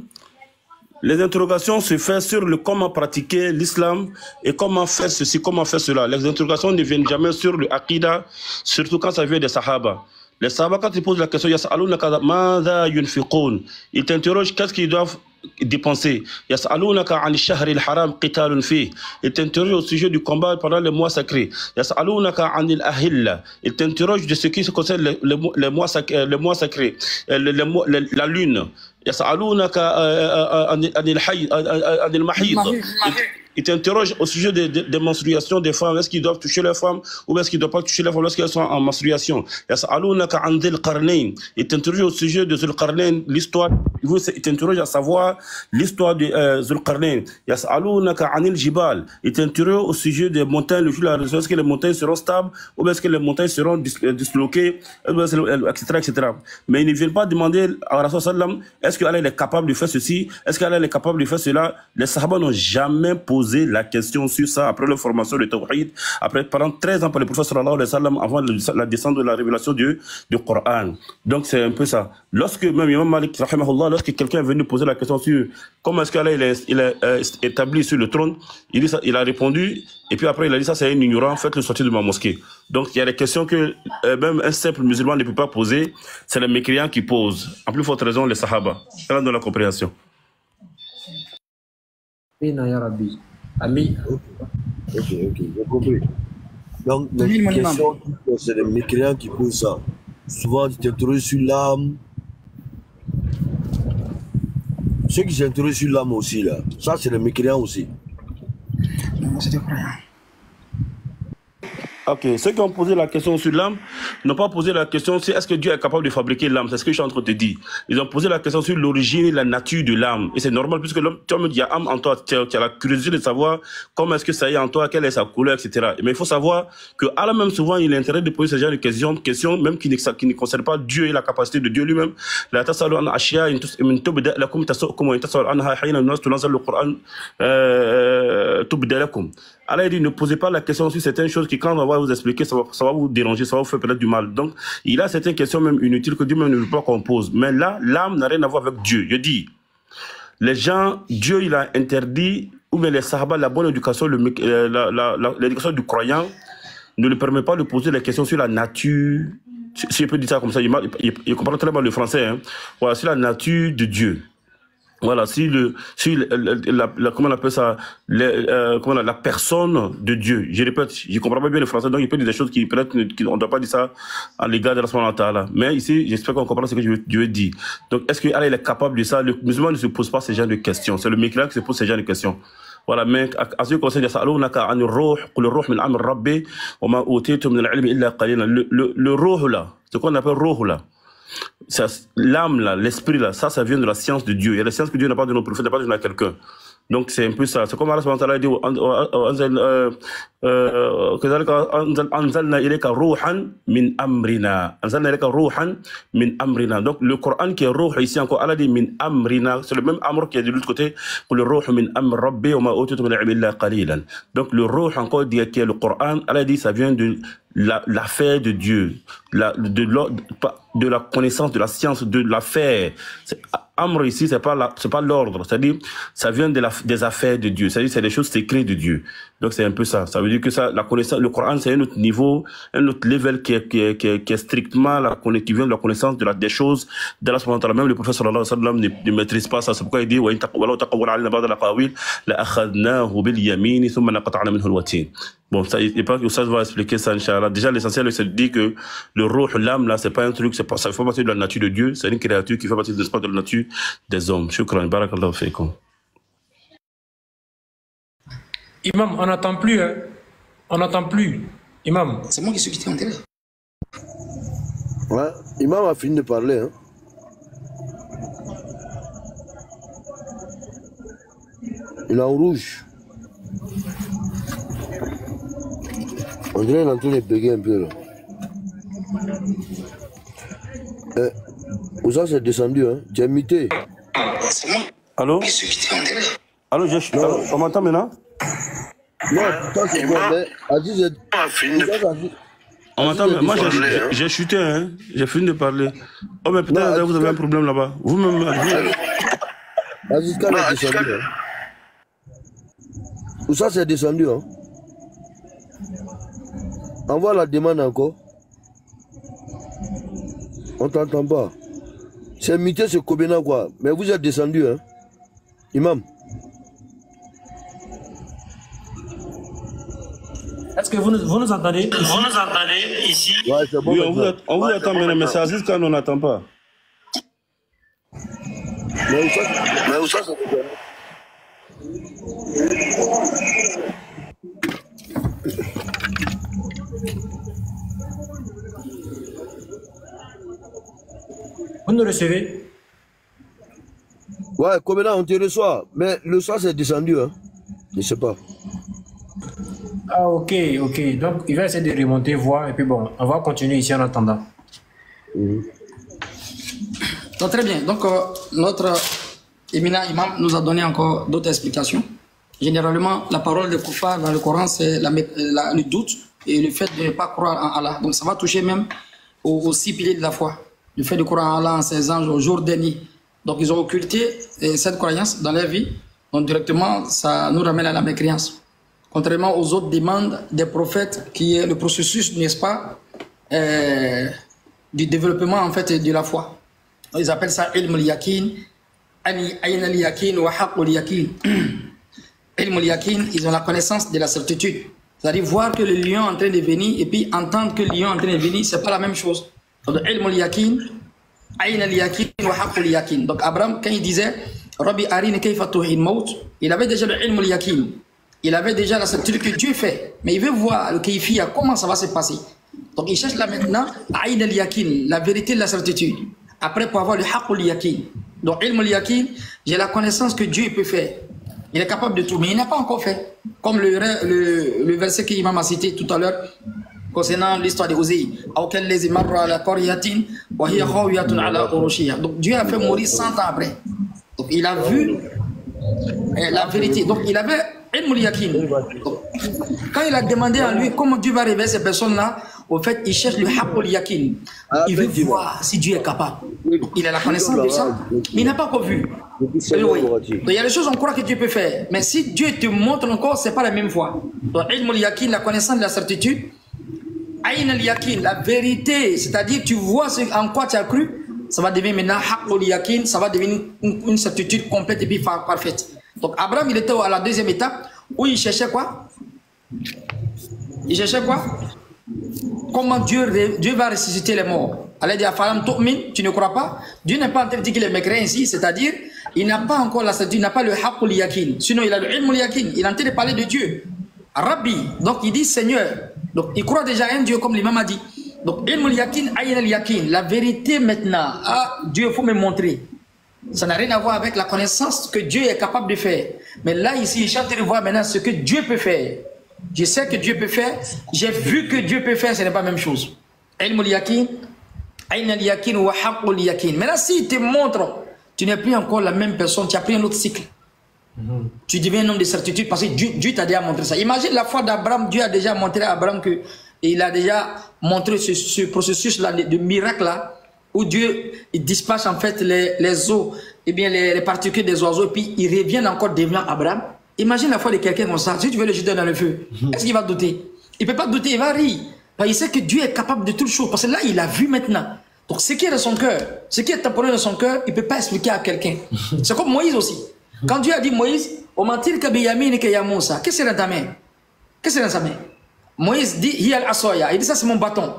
les interrogations se font sur le comment pratiquer l'islam et comment faire ceci, comment faire cela. Les interrogations ne viennent jamais sur le aqidah, surtout quand ça vient des sahaba. Les sahaba, quand ils posent la question, ils t'interrogent qu'est-ce qu'ils doivent dépenser. Ils t'interrogent au sujet du combat pendant les mois sacrés. Ils t'interrogent de ce qui se concerne les mois sacrés, la lune. Ils t'interrogent au sujet des menstruations des femmes. Est-ce qu'ils doivent toucher leurs femmes ou est-ce qu'ils ne doivent pas toucher leurs femmes lorsqu'elles sont en menstruation? Ils t'interrogent au sujet de Zul Qarnayn, l'histoire. Ils t'interrogent à savoir l'histoire de Zul Qarnayn. Ils t'interrogent au sujet des montagnes. Est-ce que les montagnes seront stables ou est-ce que les montagnes seront disloquées, etc. Mais ils ne viennent pas demander à Rasul sallam est-ce qu'Allah est capable de faire ceci, est-ce qu'Allah est capable de faire cela. Les sahaba n'ont jamais posé la question sur ça après leur formation de Tawhid, pendant 13 ans par le prophète sallallahu alayhi wa sallam, avant la descente de la révélation du Coran. Donc c'est un peu ça. Lorsque même Imam Malik, lorsque quelqu'un est venu poser la question sur comment est-ce qu'Allah il est établi sur le trône, il a répondu, et puis après il a dit ça c'est un ignorant, faites-le sortir de ma mosquée. Donc il y a des questions que même un simple musulman ne peut pas poser, c'est les mécréants qui posent. En plus forte raison les sahaba. C'est là dans la compréhension. Ami. Ok, j'ai compris. Donc, les questions, c'est les mécréants qui posent ça. Souvent, tu t'interroges sur l'âme. Ceux qui s'interrogent sur l'âme aussi, là, ça, c'est les mécréants aussi. Non, c'est des croyants. Ok, ceux qui ont posé la question sur l'âme n'ont pas posé la question sur est-ce que Dieu est capable de fabriquer l'âme. C'est ce que je suis en train de te dire. Ils ont posé la question sur l'origine et la nature de l'âme. Et c'est normal puisque l'homme, tu me dis, il y a âme en toi, tu as la curiosité de savoir comment est-ce que ça y est en toi, quelle est sa couleur, etc. Mais il faut savoir que Allah même souvent, il a intérêt de poser ce genre de questions même qui ne concernent pas Dieu et la capacité de Dieu lui-même. La tasalu an ashya in tubda lakum tasukum tasalu anha hayna nas tunzal al-Qur'an tubda lakum. Allah dit ne posez pas la question sur certaines choses qui quand on va vous expliquer, ça va vous déranger, ça va vous faire peut-être du mal. Donc, il a certaines questions même inutiles que Dieu même ne veut pas qu'on pose. Mais là, l'âme n'a rien à voir avec Dieu. Je dis, les gens, Dieu il a interdit, ou bien les sahaba, la bonne éducation, l'éducation du croyant ne lui permet pas de poser des questions sur la nature, si je peux dire ça comme ça, il comprend très mal le français, hein. Voilà, sur la nature de Dieu. Voilà, comment on appelle ça, la personne de Dieu. Je répète, je comprends pas bien le français, donc il peut dire des choses qui peut-être on ne doit pas dire ça à l'égard de la subhanahu wa ta'ala. Mais ici, j'espère qu'on comprend ce que je veux dire. Donc, est-ce que Allah il est capable de ça? Le musulman ne se pose pas ce genre de questions. C'est le mécréant qui se pose ce genre de questions. Voilà, mais à ce qui concerne le ruh là, ce qu'on appelle ruh là, l'âme là, l'esprit là, ça vient de la science de Dieu. Il y a la science que Dieu n'a pas de nos prophètes, n'a pas donné à quelqu'un. Donc c'est un peu ça. C'est comme Allah subhanahu wa ta'ala dit anzalna ilayka ruhan min amrina. Anzalna ilayka ruhan min amrina. Donc le Coran qui est ruh ici encore, Allah dit min amrina. C'est le même amr qui est de l'autre côté pour le ruh min amr rabbi wa ma utitu min ilmi illa qalilan. Donc le ruh encore qui est le Coran, Allah dit ça vient de l'affaire de Dieu, de la connaissance, de la science, de l'affaire. Amr ici, c'est pas l'ordre, c'est-à-dire ça vient des affaires de Dieu, c'est-à-dire c'est des choses secrètes de Dieu. Donc c'est un peu ça. Ça veut dire que ça, la connaissance, le Coran, c'est un autre niveau, un autre level qui est strictement qui vient de la connaissance des choses d'Allah subhanahu wa ta'ala. Même le prophète sallallahu alayhi wa sallam ne maîtrise pas ça. C'est pourquoi il dit wa in taqawwala alayna ba'd al-aqawil la akhadnahu bil yamin thumma laqata'na minhu al-watin. Bon, ça, il pas que ça va expliquer ça, Inch'Allah. Déjà, l'essentiel, c'est de dire que le ruh, l'âme, là, c'est pas un truc, ça fait partie de la nature de Dieu, c'est une créature qui fait partie de l'espace de la nature des hommes. Shukran, barakallahu faykum. Imam, on n'entend plus, hein. On n'entend plus. Imam. C'est moi qui suis quitté en télé. Ouais, Imam a fini de parler, hein. Il est en rouge. On dirait qu'il est en train de bégayer un peu là. Où ça c'est descendu, hein? Tu es imité. C'est moi. Allô? Qui suis quitté en télé. Allô, on m'entend maintenant? Non, toi c'est bon, mais Aziz on m'entend, mais moi j'ai chuté, hein? J'ai fini de parler. Oh, mais peut-être vous avez un problème là-bas. Vous-même, Aziz Khan est descendu, hein? Où ça c'est descendu, hein? Envoie la demande encore. On t'entend pas. C'est imité, c'est Kobena quoi. Mais vous êtes descendu, hein? Imam. Est-ce que vous nous entendez? Vous nous entendez ici? Ouais, c'est bon. Oui, on vous attend, mais c'est Aziz quand on n'entend pas. Mais où ça c'est Vous nous recevez? Ouais, Kobena, on te reçoit. Mais le soir c'est descendu, hein? Je sais pas. Ah, ok. Donc, il va essayer de remonter, voir, et puis bon, on va continuer ici en attendant. Donc, très bien. Donc, notre éminent imam nous a donné encore d'autres explications. Généralement, la parole de Koufa dans le Coran, c'est le doute et le fait de ne pas croire en Allah. Donc, ça va toucher même aux 6 piliers de la foi. Le fait de croire en Allah, en ses anges, au jour dernier. Donc, ils ont occulté cette croyance dans leur vie. Donc, directement, ça nous ramène à la mécréance. Contrairement aux autres demandes des prophètes, qui est le processus, n'est-ce pas, du développement, en fait, de la foi. Ils appellent ça ilm al-yakin, ayn al-yakin wa haqq al-yakin. Ilm al-yakin, ils ont la connaissance de la certitude. C'est-à-dire voir que le lion est en train de venir et puis entendre que le lion est en train de venir, c'est pas la même chose. Donc, ilm al-yakin, ayn al-yakin wa haqq al-yakin. Donc, Abraham, quand il disait, Rabbi arini kayfa tuhil maut, il avait déjà le ilm al-yakin. Il avait déjà la certitude que Dieu fait, mais il veut voir le kayfiya, comment ça va se passer. Donc il cherche là maintenant ayn al-yakin, la vérité de la certitude. Après pour avoir le haqq al-yakin. Donc ilm al-yakin, j'ai la connaissance que Dieu peut faire. Il est capable de tout, mais il n'a pas encore fait. Comme le verset que l'imam a cité tout à l'heure concernant l'histoire de Oséi. Donc Dieu a fait mourir 100 ans après. Donc il a vu la vérité. Donc il avait ilm al-yakin. Quand il a demandé à lui comment Dieu va révéler ces personnes-là, au fait, il cherche le haqq al-yakin. Il veut voir si Dieu est capable. Il a la connaissance de ça, mais il n'a pas encore vu. Donc il y a des choses qu'on croit que Dieu peut faire, mais si Dieu te montre encore, c'est pas la même fois. Donc ilm al-yakin, la connaissance de la certitude. Ayn al-yakin, la vérité, c'est-à-dire tu vois en quoi tu as cru, ça va devenir maintenant haqqul yakin, ça va devenir une certitude complète et puis parfaite. Donc Abraham, il était à la deuxième étape où il cherchait quoi? Il cherchait quoi? Comment Dieu va ressusciter les morts. Allah dit à Falam Tu'min, tu ne crois pas? Dieu n'est pas en train de dire qu'il est mécréant ici, c'est-à-dire il n'a pas encore la certitude, il n'a pas le haqqul yakin. Sinon il a le ilmul yakin, il est en train de parler de Dieu. Rabbi, donc il dit Seigneur. Donc il croit déjà à un Dieu comme l'imam a dit. Donc ilmul yakin, ayn al yakin, la vérité maintenant. Ah, Dieu, il faut me montrer. Ça n'a rien à voir avec la connaissance que Dieu est capable de faire. Mais là ici, je suis en train de voir maintenant ce que Dieu peut faire. Je sais que Dieu peut faire, j'ai vu que Dieu peut faire, ce n'est pas la même chose. Ilmul yakin, ayn al yakin wa haqqul yakin. Maintenant s'il te montre, tu n'es plus encore la même personne, tu as pris un autre cycle. Tu deviens un homme de certitude parce que Dieu t'a déjà montré ça. Imagine la foi d'Abraham, Dieu a déjà montré à Abraham que il a déjà montré ce processus-là de miracle-là où Dieu il dispatche en fait les eaux, et bien les particules des oiseaux, et puis ils reviennent encore devenant Abraham. Imagine la foi de quelqu'un comme ça. Si tu veux le jeter dans le feu, est-ce qu'il va douter? Il ne peut pas douter, il va rire. Il sait que Dieu est capable de toutes choses parce que là il a vu maintenant. Donc ce qui est dans son cœur, ce qui est temporaire dans son cœur, il ne peut pas expliquer à quelqu'un. C'est comme Moïse aussi. Quand Dieu a dit Moïse, qu'est-ce que c'est dans ta main? Qu'est-ce que c'est dans sa main? Moïse dit, il dit ça c'est mon bâton.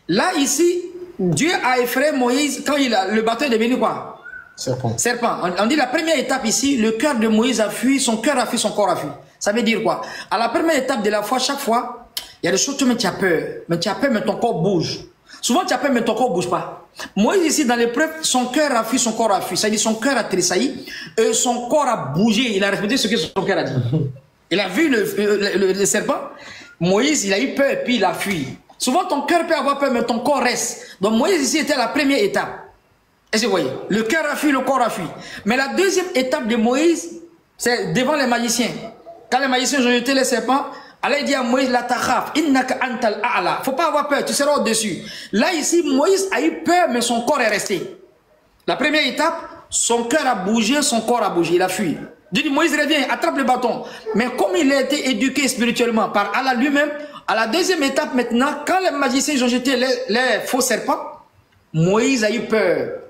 Là ici, Dieu a effrayé Moïse quand le bâton est devenu quoi? Serpent. Serpent. On dit la première étape ici, le cœur de Moïse a fui, son cœur a fui, son corps a fui. Ça veut dire quoi? À la première étape de la foi, chaque fois, il y a des choses, mais tu as peur. Mais tu as peur, mais ton corps bouge. Souvent tu as peur, mais ton corps ne bouge pas. Moïse ici dans l'épreuve, son cœur a fui, son corps a fui. Ça dit son cœur a tressailli et son corps a bougé. Il a respecté ce que son cœur a dit. Il a vu le serpent. Moïse, il a eu peur et puis il a fui. Souvent ton cœur peut avoir peur, mais ton corps reste. Donc Moïse ici était à la première étape. Est-ce que vous voyez? Le cœur a fui, le corps a fui. Mais la deuxième étape de Moïse, c'est devant les magiciens. Quand les magiciens ont jeté les serpents, Allah dit à Moïse, la takhaf, innaka antal a'la. Faut pas avoir peur, tu seras au-dessus. Là, ici, Moïse a eu peur, mais son corps est resté. La première étape, son cœur a bougé, son corps a bougé, il a fui. Dieu dit, Moïse revient, attrape le bâton. Mais comme il a été éduqué spirituellement par Allah lui-même, à la deuxième étape maintenant, quand les magiciens ont jeté les faux serpents, Moïse a eu peur.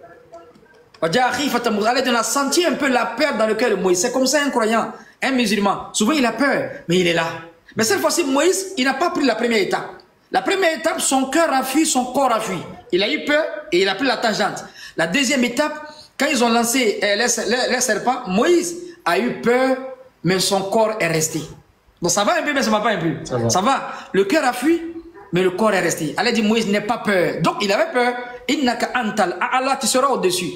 Allah a senti un peu la peur dans le cœur de Moïse. C'est comme ça un croyant, un musulman. Souvent il a peur, mais il est là. Mais cette fois-ci, Moïse, il n'a pas pris la première étape. La première étape, son cœur a fui, son corps a fui. Il a eu peur et il a pris la tangente. La deuxième étape, quand ils ont lancé les serpents, Moïse a eu peur, mais son corps est resté. Donc ça va un peu, mais ça ne va pas un peu. Ça va. Le cœur a fui, mais le corps est resté. Allah dit, Moïse n'ait pas peur. Donc il avait peur. Innaka antal, Allah, tu seras au-dessus.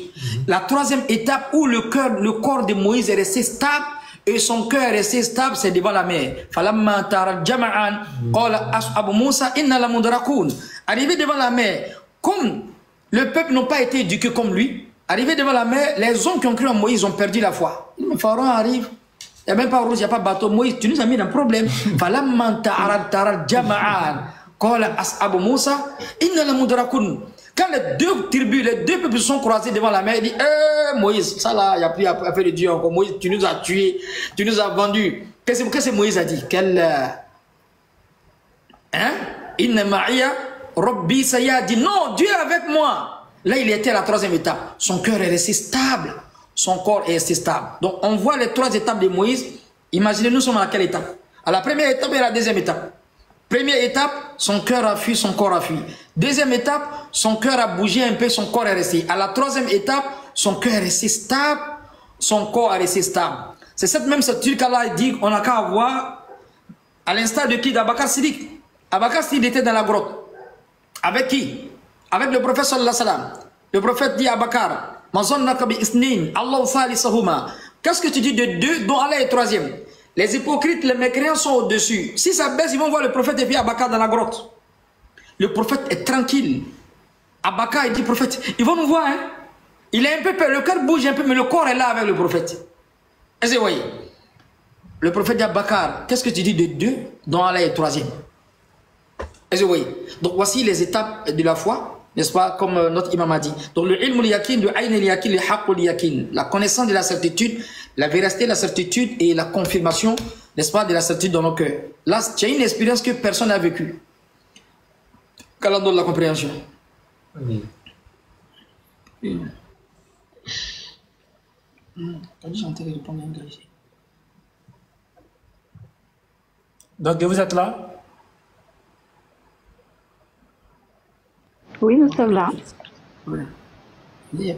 La troisième étape où le corps de Moïse est resté stable, et son cœur est resté stable, c'est devant la mer. Arrivé devant la mer, comme le peuple n'a pas été éduqué comme lui, arrivé devant la mer, les hommes qui ont cru en Moïse ont perdu la foi. Le pharaon arrive, il n'y a même pas rouge, il n'y a pas de bateau. Moïse, tu nous as mis dans un problème. Quand les deux tribus, les deux peuples sont croisés devant la mer, il dit, Moïse, ça là, il n'y a plus à faire de Dieu encore. Moïse, tu nous as tués, tu nous as vendus. Qu'est-ce que Moïse a dit? Inna ma'iya rabbi sayadi. Non, Dieu est avec moi. Là, il était à la troisième étape. Son cœur est resté stable. Son corps est resté stable. Donc, on voit les trois étapes de Moïse. Imaginez, nous sommes à quelle étape? À la première étape et à la deuxième étape. Première étape, son cœur a fui, son corps a fui. Deuxième étape, son cœur a bougé un peu, son corps est resté. À la troisième étape, son cœur est resté stable, son corps est resté stable. C'est cette même certitude qu'Allah dit qu'on n'a qu'à avoir à l'instar de qui? d'Abakar Siddiq. Abakar Siddiq était dans la grotte. Avec qui? Avec le prophète sallallahu alayhi wa sallam. Le prophète dit à Abakar, qu'est-ce que tu dis de deux dont Allah est troisième? Les hypocrites, les mécréants sont au-dessus. Si ça baisse, ils vont voir le prophète et puis Abakar dans la grotte. Le prophète est tranquille. Abakar, il dit, prophète, ils vont nous voir. Hein? Il est un peu peur, le cœur bouge un peu, mais le corps est là avec le prophète. Est-ce que vous voyez? Le prophète dit, Abakar, qu'est-ce que tu dis de deux dont Allah est troisième? Est-ce que vous voyez? Donc voici les étapes de la foi, n'est-ce pas, comme notre imam a dit. Donc le ilmul yakin, le ayn al yakin, le haqqul yakin, la connaissance de la certitude, la véracité de la certitude et la confirmation, n'est-ce pas, de la certitude dans nos cœurs. Là, tu as une expérience que personne n'a vécue. Qu'Allah donne la compréhension. Donc, vous êtes là? Oui, nous sommes là. Je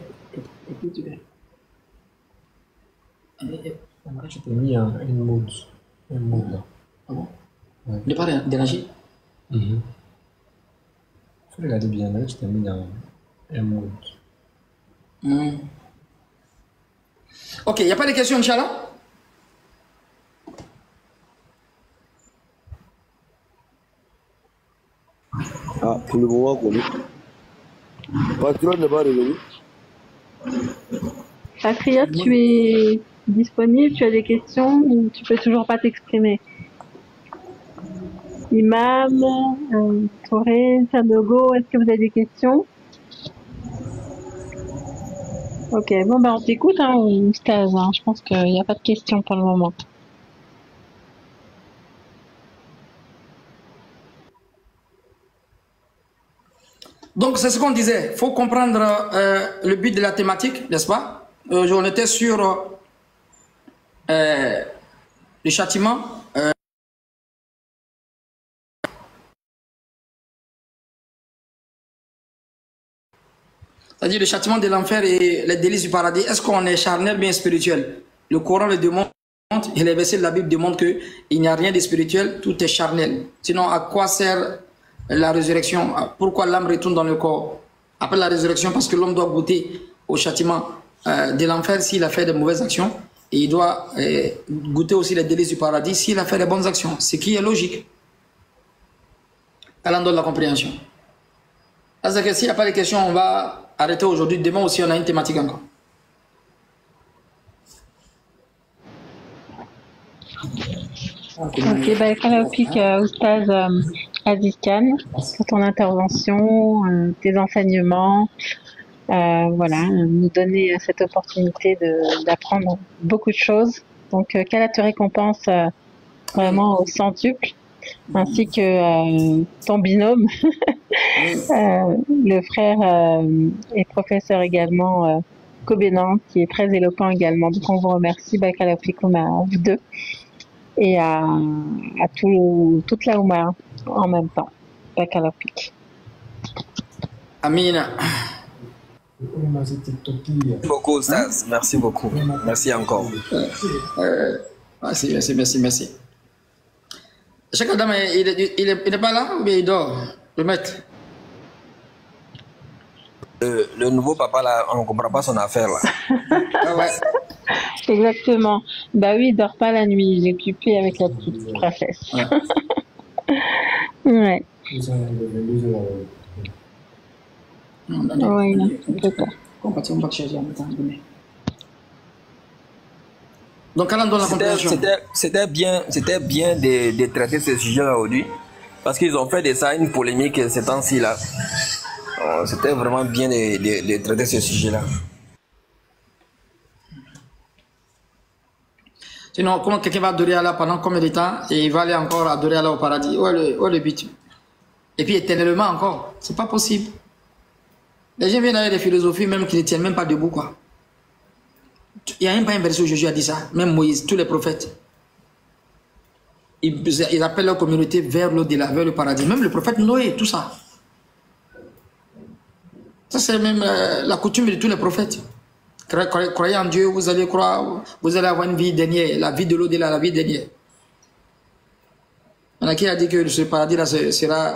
t'ai mis un mode. Un mode là. Ah bon? Ouais. Il n'est pas dérangé? Il faut regarder bien là, je t'ai mis dans un mode. Ok, il n'y a pas de questions, Inch'Allah? Ah, pour le moment, qu'on est. Patriote n'est pas revenu. Patriote, tu es disponible, tu as des questions ou tu peux toujours pas t'exprimer? Imam, Touré, Sanogo, est-ce que vous avez des questions? Ok, bon ben on t'écoute, hein, Oustaz, hein. Je pense qu'il n'y a pas de questions pour le moment. Donc, c'est ce qu'on disait. Il faut comprendre le but de la thématique, n'est-ce pas? On était sur le châtiment. C'est-à-dire le châtiment de l'enfer et les délices du paradis. Est-ce qu'on est charnel bien spirituel? Le Coran le demande et les versets de la Bible demandent qu'il n'y a rien de spirituel, tout est charnel. Sinon, à quoi sert la résurrection? Pourquoi l'âme retourne dans le corps? Après la résurrection, parce que l'homme doit goûter au châtiment de l'enfer s'il a fait de mauvaises actions. Et il doit goûter aussi les délices du paradis s'il a fait de bonnes actions. Ce qui est logique. Elle en donne la compréhension. C'est-à-dire que s'il n'y a pas de questions, on va arrêter aujourd'hui. Demain aussi, on a une thématique encore. Ok, bah, Kalafik, Oustaz Aziz Khan, pour ton intervention, tes enseignements, voilà, nous donner cette opportunité d'apprendre beaucoup de choses. Donc, qu'Allah te récompense vraiment au centuple, ainsi que ton binôme, le frère et professeur également, Kobenan, qui est très éloquent également. Donc, on vous remercie, bah, Kalafik, à vous deux. Et à toute la Oumma en même temps. Bakalapik. Amina. Merci beaucoup, Stas. Merci beaucoup. Merci encore. Merci. Chaque dame, il n'est pas là ou bien il dort? Le maître. Le nouveau papa, là, on ne comprend pas son affaire, là. Ah ouais. Exactement. Bah oui, il dort pas la nuit. Il est occupé avec la petite princesse. Ouais. Ouais. Oui, donc, allons dans la compréhension. C'était bien de traiter ce sujet-là aujourd'hui. Parce qu'ils ont fait de ça une polémique ces temps-ci, là. C'était vraiment bien de traiter ce sujet-là. Sinon, comment quelqu'un va adorer Allah pendant combien de temps et il va aller encore adorer Allah au paradis? Où est le but? Et puis éternellement encore. C'est pas possible. Les gens viennent avec des philosophies même qui ne tiennent même pas debout, quoi. Il n'y a même pas un verset où Jésus a dit ça. Même Moïse, tous les prophètes. Ils appellent leur communauté vers l'au-delà, vers le paradis. Même le prophète Noé, tout ça. Ça, c'est même la coutume de tous les prophètes. Croyez en Dieu, vous allez croire, vous allez avoir une vie dernière, la vie de l'au-delà, la vie dernière. Il y en a qui a dit que ce paradis-là sera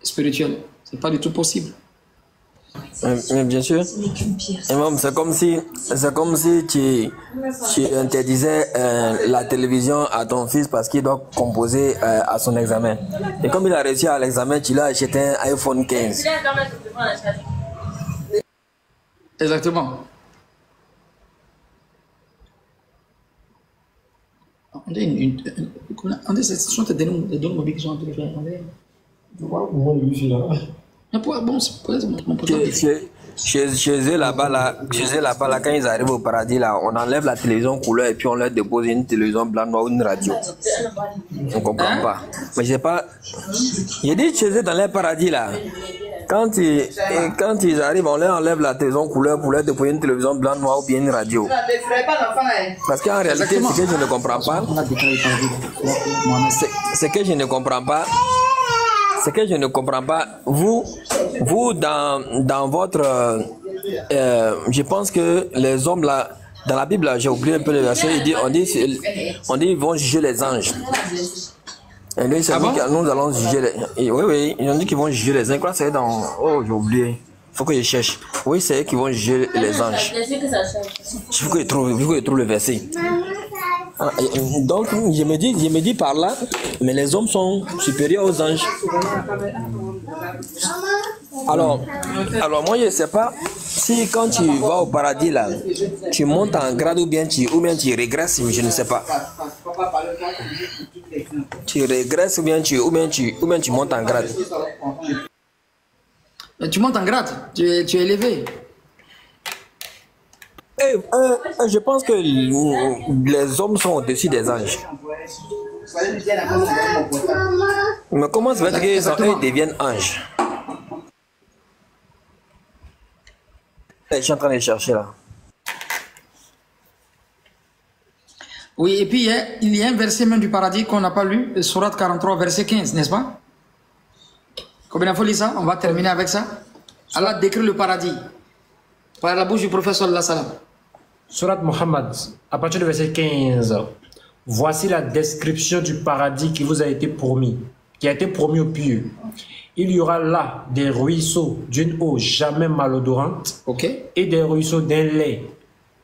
spirituel. C'est pas du tout possible. Mais bien sûr. Et même, c'est comme si tu interdisais la télévision à ton fils parce qu'il doit composer à son examen. Et comme il a réussi à l'examen, tu lui as acheté un iPhone 15. Exactement. Ce sont des données mobiles qui sont en train de faire. Chez eux là-bas, quand ils arrivent au paradis, là, on enlève la télévision couleur et puis on leur dépose une télévision blanc noir ou une radio. On ne comprend pas. Mais je sais pas. J'ai dit chez eux dans les paradis là. quand ils arrivent, on leur enlève la télévision couleur pour leur déployer une télévision blanc, noir ou bien une radio. Parce qu'en réalité, ce que je ne comprends pas, c'est que je ne comprends pas, vous dans votre, je pense que les hommes là, dans la Bible, j'ai oublié un peu le verset, on dit ils vont juger les anges. Et lui, c'est nous allons juger les... Oui, ils ont dit qu'ils vont juger les anges. Quoi, c'est dans... Oh, j'ai oublié. Faut que je cherche. Oui, c'est eux qui vont juger les anges. Il faut que je trouve le verset. Donc, je me dis par là, mais les hommes sont supérieurs aux anges. Alors moi, je ne sais pas si quand tu vas au paradis, là, tu montes en grade ou bien tu régresses, je ne sais pas. Tu régresses ou bien tu montes en grade. Tu montes en grade, tu es élevé. Je pense que les hommes sont au-dessus des anges. Mais comment ça va être qu'ils deviennent anges? Je suis en train de chercher là. Oui, et puis il y a un verset même du paradis qu'on n'a pas lu, Surat 43, verset 15, n'est-ce pas? Combien de fois lire ça? On va terminer avec ça. Allah décrit le paradis par la bouche du prophète sallallahu alayhi wa sallam. Surat Muhammad, à partir du verset 15. Voici la description du paradis qui vous a été promis, qui a été promis aux pieux. Il y aura là des ruisseaux d'une eau jamais malodorante, et des ruisseaux d'un lait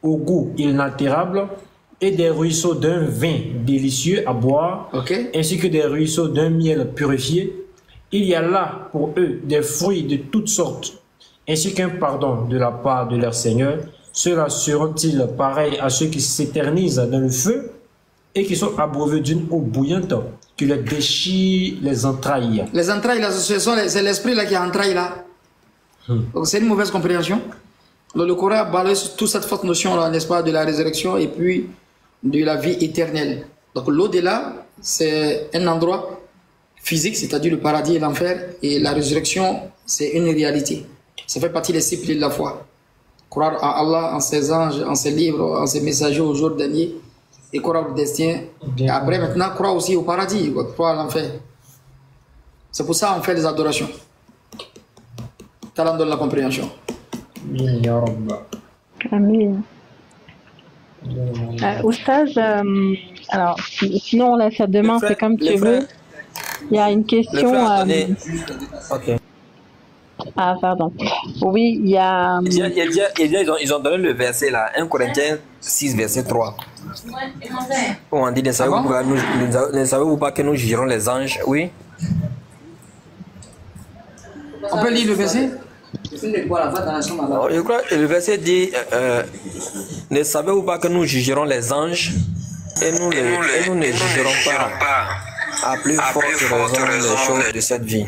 au goût inaltérable, et des ruisseaux d'un vin délicieux à boire, ainsi que des ruisseaux d'un miel purifié. Il y a là pour eux des fruits de toutes sortes, ainsi qu'un pardon de la part de leur Seigneur. Ceux-là seront-ils pareils à ceux qui s'éternisent dans le feu et qui sont abreuvés d'une eau bouillante qui leur déchire les entrailles? Les entrailles, là, c'est l'esprit là qui a entrailles là. Donc c'est une mauvaise compréhension. Donc, le Coran a balayé toute cette fausse notion là, n'est-ce pas, de la résurrection et puis de la vie éternelle. Donc l'au-delà, c'est un endroit physique, c'est-à-dire le paradis et l'enfer, et la résurrection, c'est une réalité. Ça fait partie des 6 piliers de la foi. Croire en Allah, en ses anges, en ses livres, en ses messagers au jour dernier, et croire au destin. Et après, maintenant, croire aussi au paradis, croire à l'enfer. C'est pour ça qu'on fait des adorations. Talent de la compréhension. Amen. Oustaz, alors, sinon on laisse ça demain, c'est comme tu veux. Il y a une question. Ok. Ah, pardon. Oui, il y a. Ils ont donné le verset là, 1 Corinthiens 6, verset 3. Où on dit, ne savez-vous pas que nous jugerons les anges? Oui. On peut lire le verset? Je crois que le verset dit, ne savez-vous pas que nous jugerons les anges et nous ne jugerons pas à plus forte raison les choses de cette vie.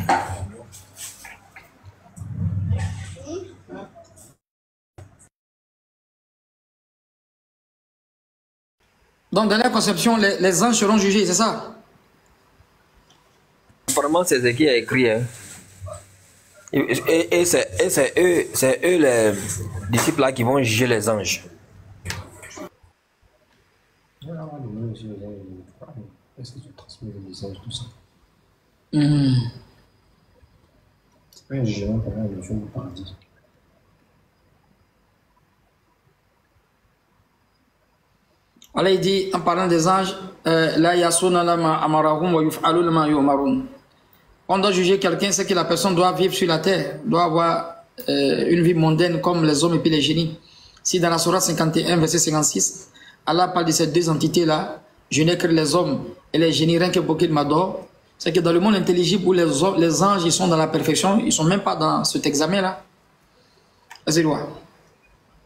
Donc dans la conception, les anges seront jugés, c'est ça? Apparemment, c'est ce qui est écrit. Hein. Et c'est eux les disciples là qui vont juger les anges. Est-ce que tu transmets les messages, tout ça? C'est pas un jugement pendant le jour du paradis. Allah il dit en parlant des anges, la yasuna lama amarahum wa yuf'alu lama yu'marun. On doit juger quelqu'un, c'est que la personne doit vivre sur la terre, doit avoir une vie mondaine comme les hommes et puis les génies. Si dans la Sourate 51, verset 56, Allah parle de ces deux entités-là, je n'ai que les hommes et les génies, rien que pour qu'ils m'adorent. C'est que dans le monde intelligible où les anges ils sont dans la perfection, ils ne sont même pas dans cet examen-là. Vas-y, loin.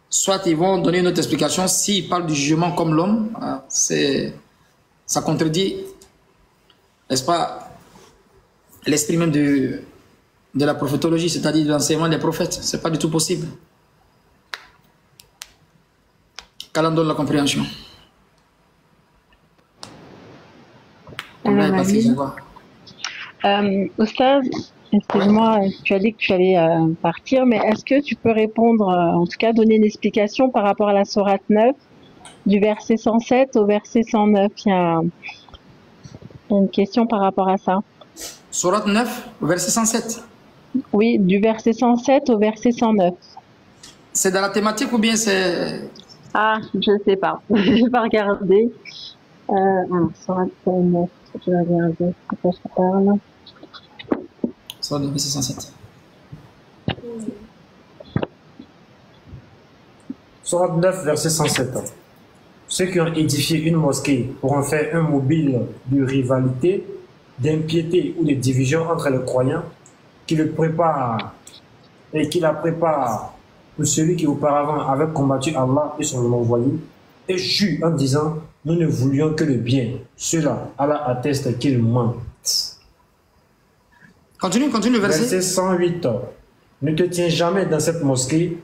Soit ils vont donner une autre explication, s'ils parlent du jugement comme l'homme, ça contredit, n'est-ce pas, l'esprit même de la prophétologie, c'est-à-dire de l'enseignement des prophètes. Ce n'est pas du tout possible. Qu'Allah donne la compréhension. Oustaz, Excuse-moi, tu as dit que tu allais partir, mais est-ce que tu peux répondre, en tout cas donner une explication par rapport à la sourate 9, du verset 107 au verset 109? Il y a une question par rapport à ça. Sourate 9, verset 107. Oui, du verset 107 au verset 109. C'est dans la thématique ou bien c'est... Ah, je ne sais pas. Je vais pas regarder. Alors, sourate 9, je vais regarder de quoi je parle. Sourate 9, verset 107. Sourate 9, verset 107. Ceux qui ont édifié une mosquée pour en faire un mobile de rivalité, d'impiété ou de division entre les croyants, qui le préparent et qui la préparent pour celui qui auparavant avait combattu Allah et son envoyé, et jure en disant, nous ne voulions que le bien. Cela, Allah atteste qu'il ment. Continue le verset. Verset 108. Ne te tiens jamais dans cette mosquée,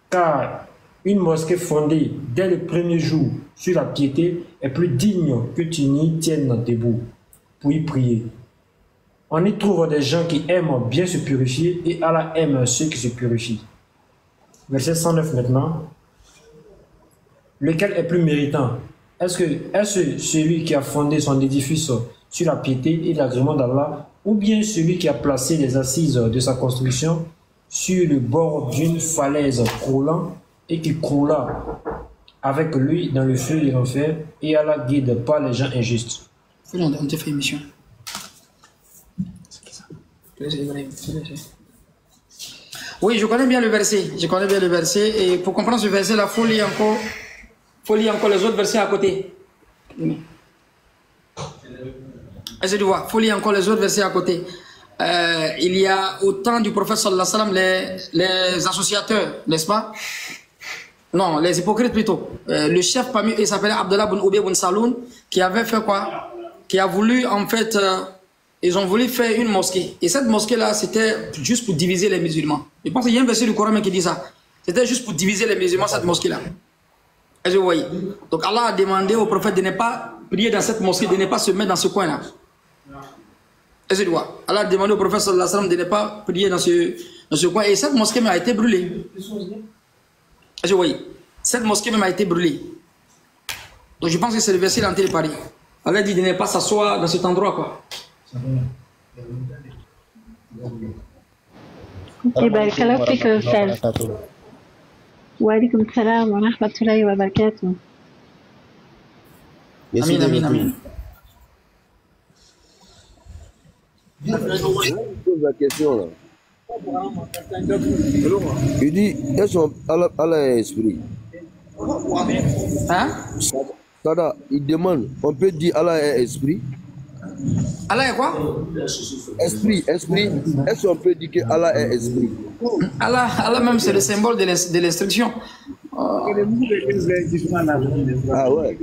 car une mosquée fondée dès le premier jour sur la piété est plus digne que tu n'y tiennes debout pour y prier. On y trouve des gens qui aiment bien se purifier et Allah aime ceux qui se purifient. Verset 109 maintenant. Lequel est plus méritant? Est-ce celui qui a fondé son édifice sur la piété et l'agrément d'Allah, ou bien celui qui a placé les assises de sa construction sur le bord d'une falaise croulant et qui croula avec lui dans le feu de l'enfer, et Allah guide pas les gens injustes? On t'a fait émission. Oui, je connais bien le verset. Et pour comprendre ce verset, il faut lire encore les autres versets à côté. Est-ce que tu vois? Il faut lire encore les autres versets à côté. Il y a au temps du prophète sallallahu alayhi wa sallam les associateurs, n'est-ce pas? Non, les hypocrites plutôt. Le chef parmi eux, il s'appelait Abdullah ibn Ubay ibn Saloun, qui avait fait quoi? Qui a voulu en fait... ils ont voulu faire une mosquée. Et cette mosquée-là, c'était juste pour diviser les musulmans. Je pense qu'il y a un verset du Coran qui dit ça. C'était juste pour diviser les musulmans, cette mosquée-là. Est-ce que vous voyez? Donc Allah a demandé au prophète de ne pas prier dans cette mosquée, de ne pas se mettre dans ce coin-là. Est-ce que tu vois? Allah a demandé au prophète sallallahu alayhi wa sallam de ne pas prier dans ce coin. Et cette mosquée même a été brûlée. Est-ce que vous voyez? Cette mosquée même a été brûlée. Donc je pense que c'est le verset d'entrée de Paris. Allah dit de ne pas s'asseoir dans cet endroit, quoi. Ok, بارك الله فيك يا أستاذ. وعليكم السلام ورحمة الله وبركاته. Amin. Je pose la question là. Il dit, est-ce qu'Allah est esprit? Hein? Sada, il demande, on peut dire Allah est esprit? Allah est quoi? Esprit. Est-ce qu'on peut dire que Allah est esprit? Allah même c'est le symbole de l'instruction. Ah ouais.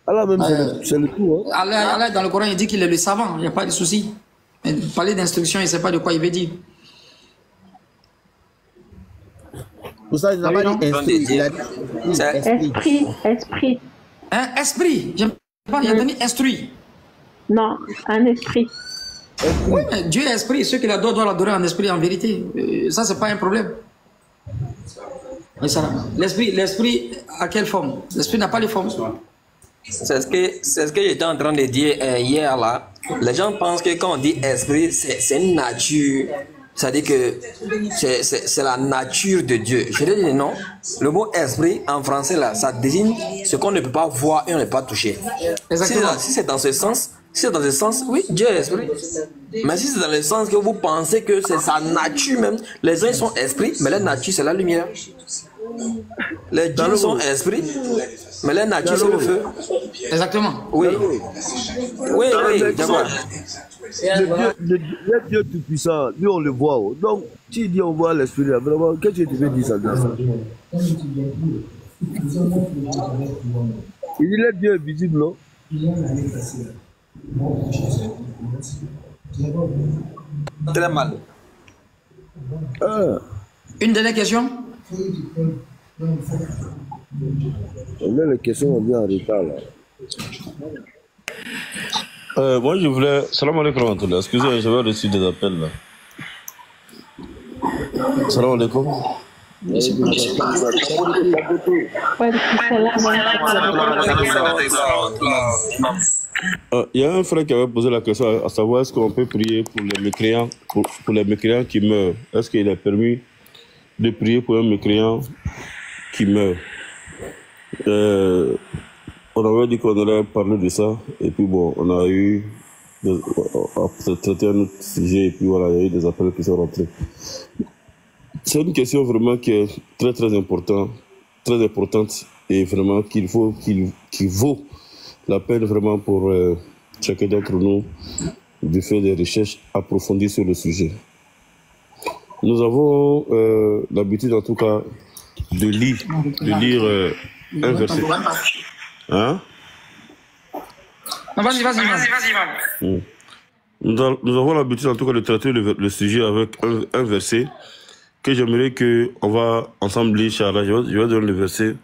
Allah même c'est le tout. Hein? Allah dans le Coran il dit qu'il est le savant, il n'y a pas de souci. Mais parler d'instruction, il ne sait pas de quoi il veut dire. Pour ça, il n'a pas dit esprit. Esprit. Un esprit. J'aime pas, il a donné instruit. Non, un esprit. Oui, mais Dieu est esprit. Ceux qui l'adorent doivent l'adorer en esprit, en vérité. Ça, c'est pas un problème. L'esprit a quelle forme? L'esprit n'a pas de forme. C'est ce que j'étais en train de dire hier là. Les gens pensent que quand on dit esprit, c'est une nature. C'est-à-dire que c'est la nature de Dieu. Je te dis non. Le mot esprit en français là, ça désigne ce qu'on ne peut pas voir et on ne peut pas toucher. Exactement. Si c'est dans ce sens, oui, Dieu est esprit. Mais si c'est dans le sens que vous pensez que c'est sa nature même, les uns ils sont esprits, mais leur nature c'est la lumière. Les djinns sont esprits, mais leur nature c'est le feu. Exactement. Oui, d'accord. Le Dieu tout-puissant, lui on le voit. Donc, tu dis on voit l'esprit, vraiment, qu'est-ce que tu veux dire ça dans ça? Il dit le Dieu est visible, non? Très mal. Une dernière question? On a les questions, on vient en retard là. Moi je voulais. Salam alaikum wa rahmatullah. Excusez-moi, j'avais reçu des appels là. Salam alaikum. Il y a un frère qui avait posé la question à savoir est-ce qu'on peut prier pour les mécréants, pour les mécréants qui meurent. Est-ce qu'il est permis de prier pour un mécréant qui meurt? On avait dit qu'on allait parler de ça, et puis bon, on a eu à traiter un autre sujet, et puis voilà, il y a eu des appels qui sont rentrés. C'est une question vraiment qui est très très importante, et vraiment qui vaut la peine vraiment pour chacun d'entre nous de faire des recherches approfondies sur le sujet. Nous avons l'habitude en tout cas de lire un verset. Hein? Vas-y. Nous avons l'habitude en tout cas de traiter le sujet avec un verset que j'aimerais qu'on va ensemble lire, Inch'Allah. Je vais donner le verset.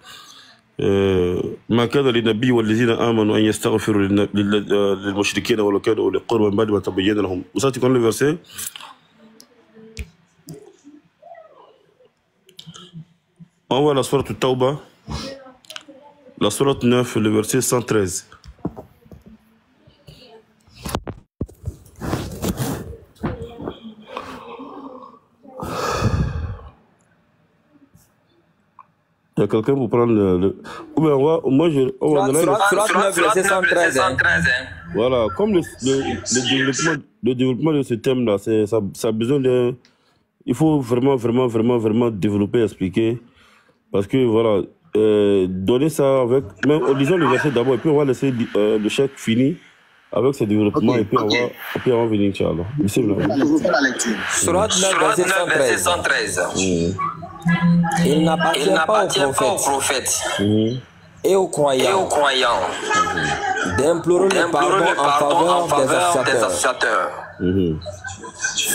ما كان للنبي والذين آمنوا أن يستغفروا للمشركين ولو كانوا أولي القربى من بعد ما تبين لهم. Vous savez, tu connais le verset? On voit la sourate Tauba, la sourate 9, le verset 113. Il y a quelqu'un pour prendre le... Ou bien on va donner verset 113. Voilà, comme le développement de ce thème-là, ça a besoin de... Il faut vraiment développer, expliquer. Parce que voilà, donner ça avec... Même en lisant le verset d'abord, et puis on va laisser le chèque fini avec ce développement, et puis on va venir, Inch'Allah. Surat 9, verset 113. Il n'appartient pas aux prophètes et aux croyants d'implorer le pardon en faveur des associateurs.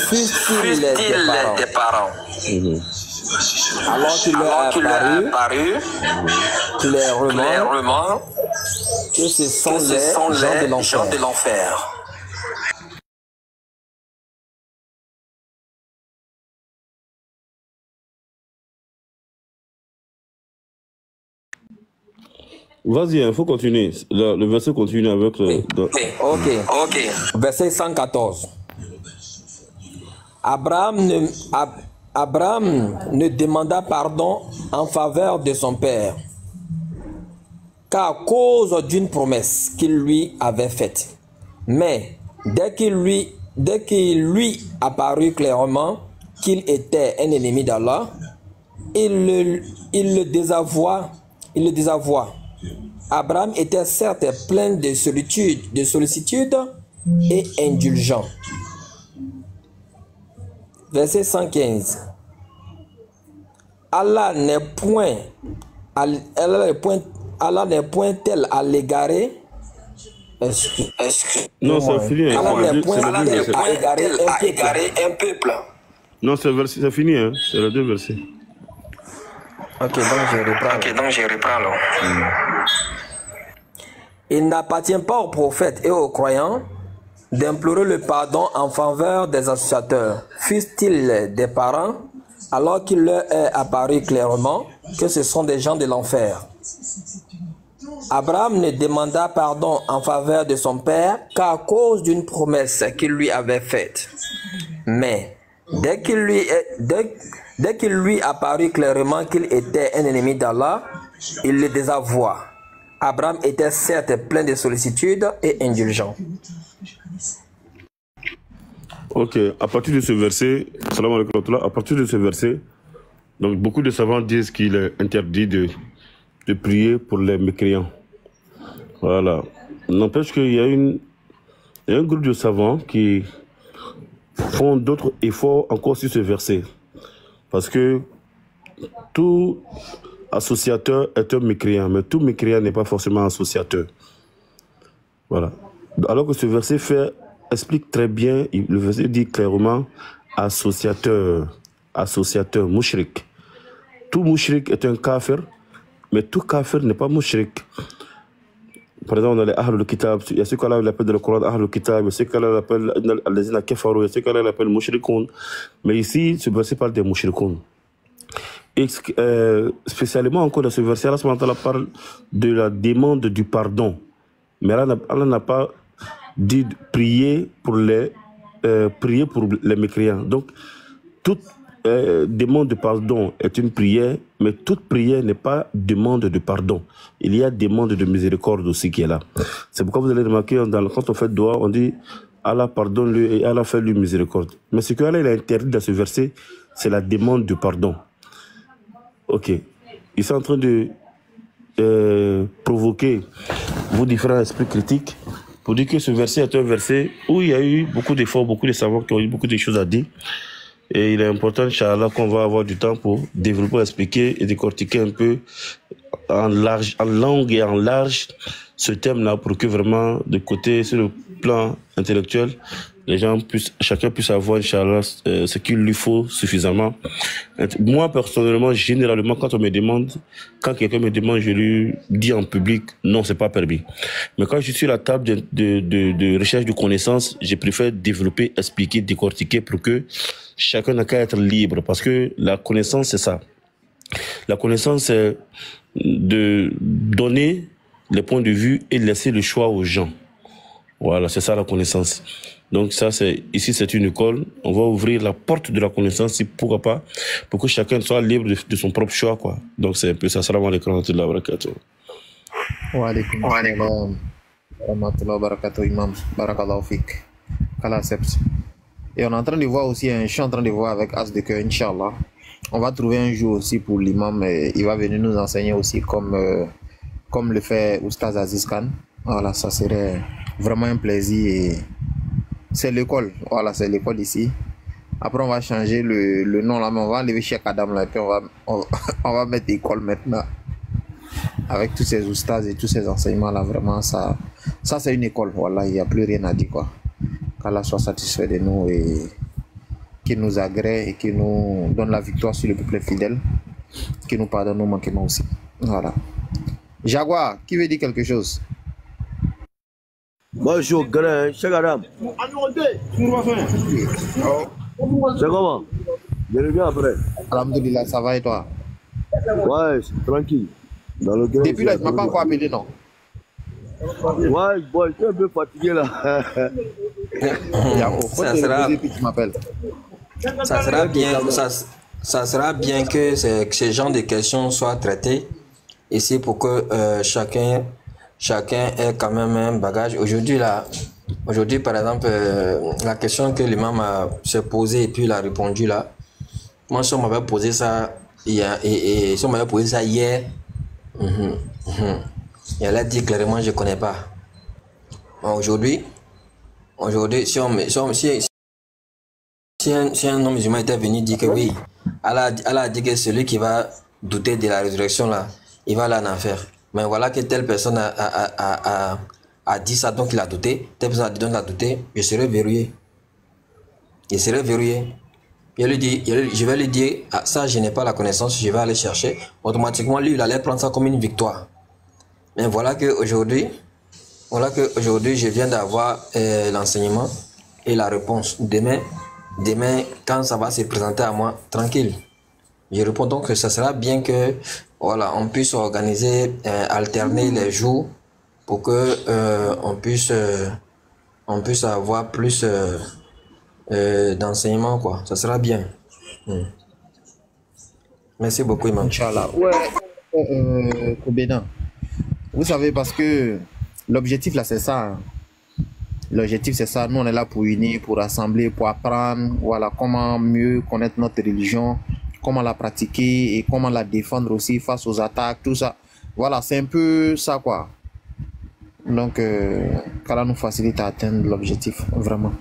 Fussent-ils des parents. Alors qu'il leur a apparu clairement que ce sont les gens de l'enfer. Vas-y, il faut continuer. Le verset continue avec... Ok. Verset 114. Abraham ne demanda pardon en faveur de son père qu'à cause d'une promesse qu'il lui avait faite. Mais dès qu'il lui apparut clairement qu'il était un ennemi d'Allah, il le désavoua. Abraham était certes plein de sollicitude et indulgent. Verset 115. Allah n'est point tel à l'égarer. Non, c'est fini. Allah n'est point tel à égarer un peuple. Non, c'est fini, hein. C'est les deux versets. Ok, donc je reprends alors. Il n'appartient pas aux prophètes et aux croyants d'implorer le pardon en faveur des associateurs, fussent-ils des parents, alors qu'il leur est apparu clairement que ce sont des gens de l'enfer. Abraham ne demanda pardon en faveur de son père qu'à cause d'une promesse qu'il lui avait faite. Mais dès qu'il lui apparut clairement qu'il était un ennemi d'Allah, il le désavoua. Abraham était certes plein de sollicitude et indulgent. Ok, à partir de ce verset, donc beaucoup de savants disent qu'il est interdit de prier pour les mécréants. Voilà. N'empêche qu'il y a un groupe de savants qui font d'autres efforts encore sur ce verset. Parce que tout associateur est un mécréant, mais tout mécréant n'est pas forcément associateur. Voilà. Alors que ce verset explique très bien, le verset dit clairement associateur, mouchrik. Tout mouchrik est un kafir, mais tout kafir n'est pas mouchrik. par exemple, on a les Ahlul Kitab, il y a ceux qu'Allah appelle dans le Coran Ahlul Kitab, il y a ceux qu'Allah appelle Al-Lazina Kafaru, il y a ceux qu'Allah appelle Mushrikoun. Mais ici, ce verset parle des Mushrikoun. Et spécialement encore dans ce verset-là, Allah parle de la demande du pardon. Mais Allah n'a pas dit de prier pour les mécréants. Donc, toute demande de pardon est une prière, mais toute prière n'est pas demande de pardon. Il y a demande de miséricorde aussi qui est là. C'est pourquoi vous allez remarquer, quand on fait doigt, on dit Allah pardonne-lui et Allah fait lui miséricorde. Mais ce que Allah il a interdit dans ce verset, c'est la demande de pardon. Ok. Ils sont en train de provoquer vos différents esprits critiques pour dire que ce verset est un verset où il y a eu beaucoup d'efforts, beaucoup de savants qui ont eu beaucoup de choses à dire. Et il est important, Inch'Allah, qu'on va avoir du temps pour développer, expliquer et décortiquer un peu en longue et en large ce thème-là pour que vraiment, de côté, sur le plan intellectuel, les gens puissent, chacun puisse avoir, Inch'Allah, ce qu'il lui faut suffisamment. Moi, personnellement, généralement, quand quelqu'un me demande, je lui dis en public, non, c'est pas permis. Mais quand je suis sur la table de recherche de connaissances, je préfère développer, expliquer, décortiquer pour que chacun n'a qu'à être libre. Parce que la connaissance, c'est ça. La connaissance, c'est de donner les points de vue et laisser le choix aux gens. Voilà, c'est ça la connaissance. Donc ça, ici c'est une école. On va ouvrir la porte de la connaissance, si pourquoi pas, pour que chacun soit libre de son propre choix, quoi. Donc c'est un peu ça. Salam alaikum wa rahmatullahi wa barakatuh. Wa alaikum salam wa rahmatullahi wa barakatuh, imam. Barakallahu fik. Qu'Allah accepte. Et on est en train de voir aussi, je suis en train de voir avec As de cœur, Inch'Allah. On va trouver un jour aussi pour l'imam, il va venir nous enseigner aussi comme le fait Oustaz Aziz Khan. Voilà, ça serait vraiment un plaisir. Et c'est l'école, voilà, c'est l'école ici. Après, on va changer le nom là, mais on va enlever Cheikh Adam là, et puis on va mettre école maintenant. Avec tous ces oustas et tous ces enseignements là, vraiment, ça c'est une école, voilà, il n'y a plus rien à dire, quoi. Qu'Allah soit satisfait de nous et qu'il nous agrée et qu'il nous donne la victoire sur le peuple fidèle, qu'il nous pardonne nos manquements aussi. Voilà. Jaguar, qui veut dire quelque chose? Bonjour, grand, Cheikh Adam. C'est comment? Je reviens après. Alhamdulillah, ça va et toi? Ouais, c'est tranquille. Dans le grand, depuis là, tu ne m'as pas encore appelé, non? Ouais, bon, je suis un peu fatigué là. Ça sera bien que ces genres de questions soient traitées ici pour que chacun ait quand même un bagage. Aujourd'hui, par exemple, la question que l'imam s'est posée et puis il a répondu là, moi, si on m'avait posé ça hier, et si on m'avait posé ça hier, et elle a dit clairement, je ne connais pas. Aujourd'hui, si un homme musulman était venu dire que oui, Allah a dit que celui qui va douter de la résurrection là, il va aller en enfer. Mais voilà que telle personne a dit ça, donc il a douté. Telle personne a dit donc il a douté, je serai verrouillé. Je vais lui dire, ah, ça je n'ai pas la connaissance, je vais aller chercher. Automatiquement, lui, il allait prendre ça comme une victoire. Mais voilà qu'aujourd'hui, je viens d'avoir l'enseignement et la réponse. Demain, quand ça va se présenter à moi, tranquille. Je réponds donc que ça sera bien que voilà, on puisse organiser, alterner les jours pour que on puisse avoir plus d'enseignement, quoi. Ça sera bien. Merci beaucoup, Imam. Inch'Allah. Ouais, Koubédan. Vous savez, parce que l'objectif là, c'est ça. Hein. L'objectif, c'est ça. Nous, on est là pour unir, pour rassembler, pour apprendre, voilà, comment mieux connaître notre religion, comment la pratiquer et comment la défendre aussi face aux attaques, tout ça. Voilà, c'est un peu ça, quoi. Donc, qu'Allah nous facilite à atteindre l'objectif, vraiment.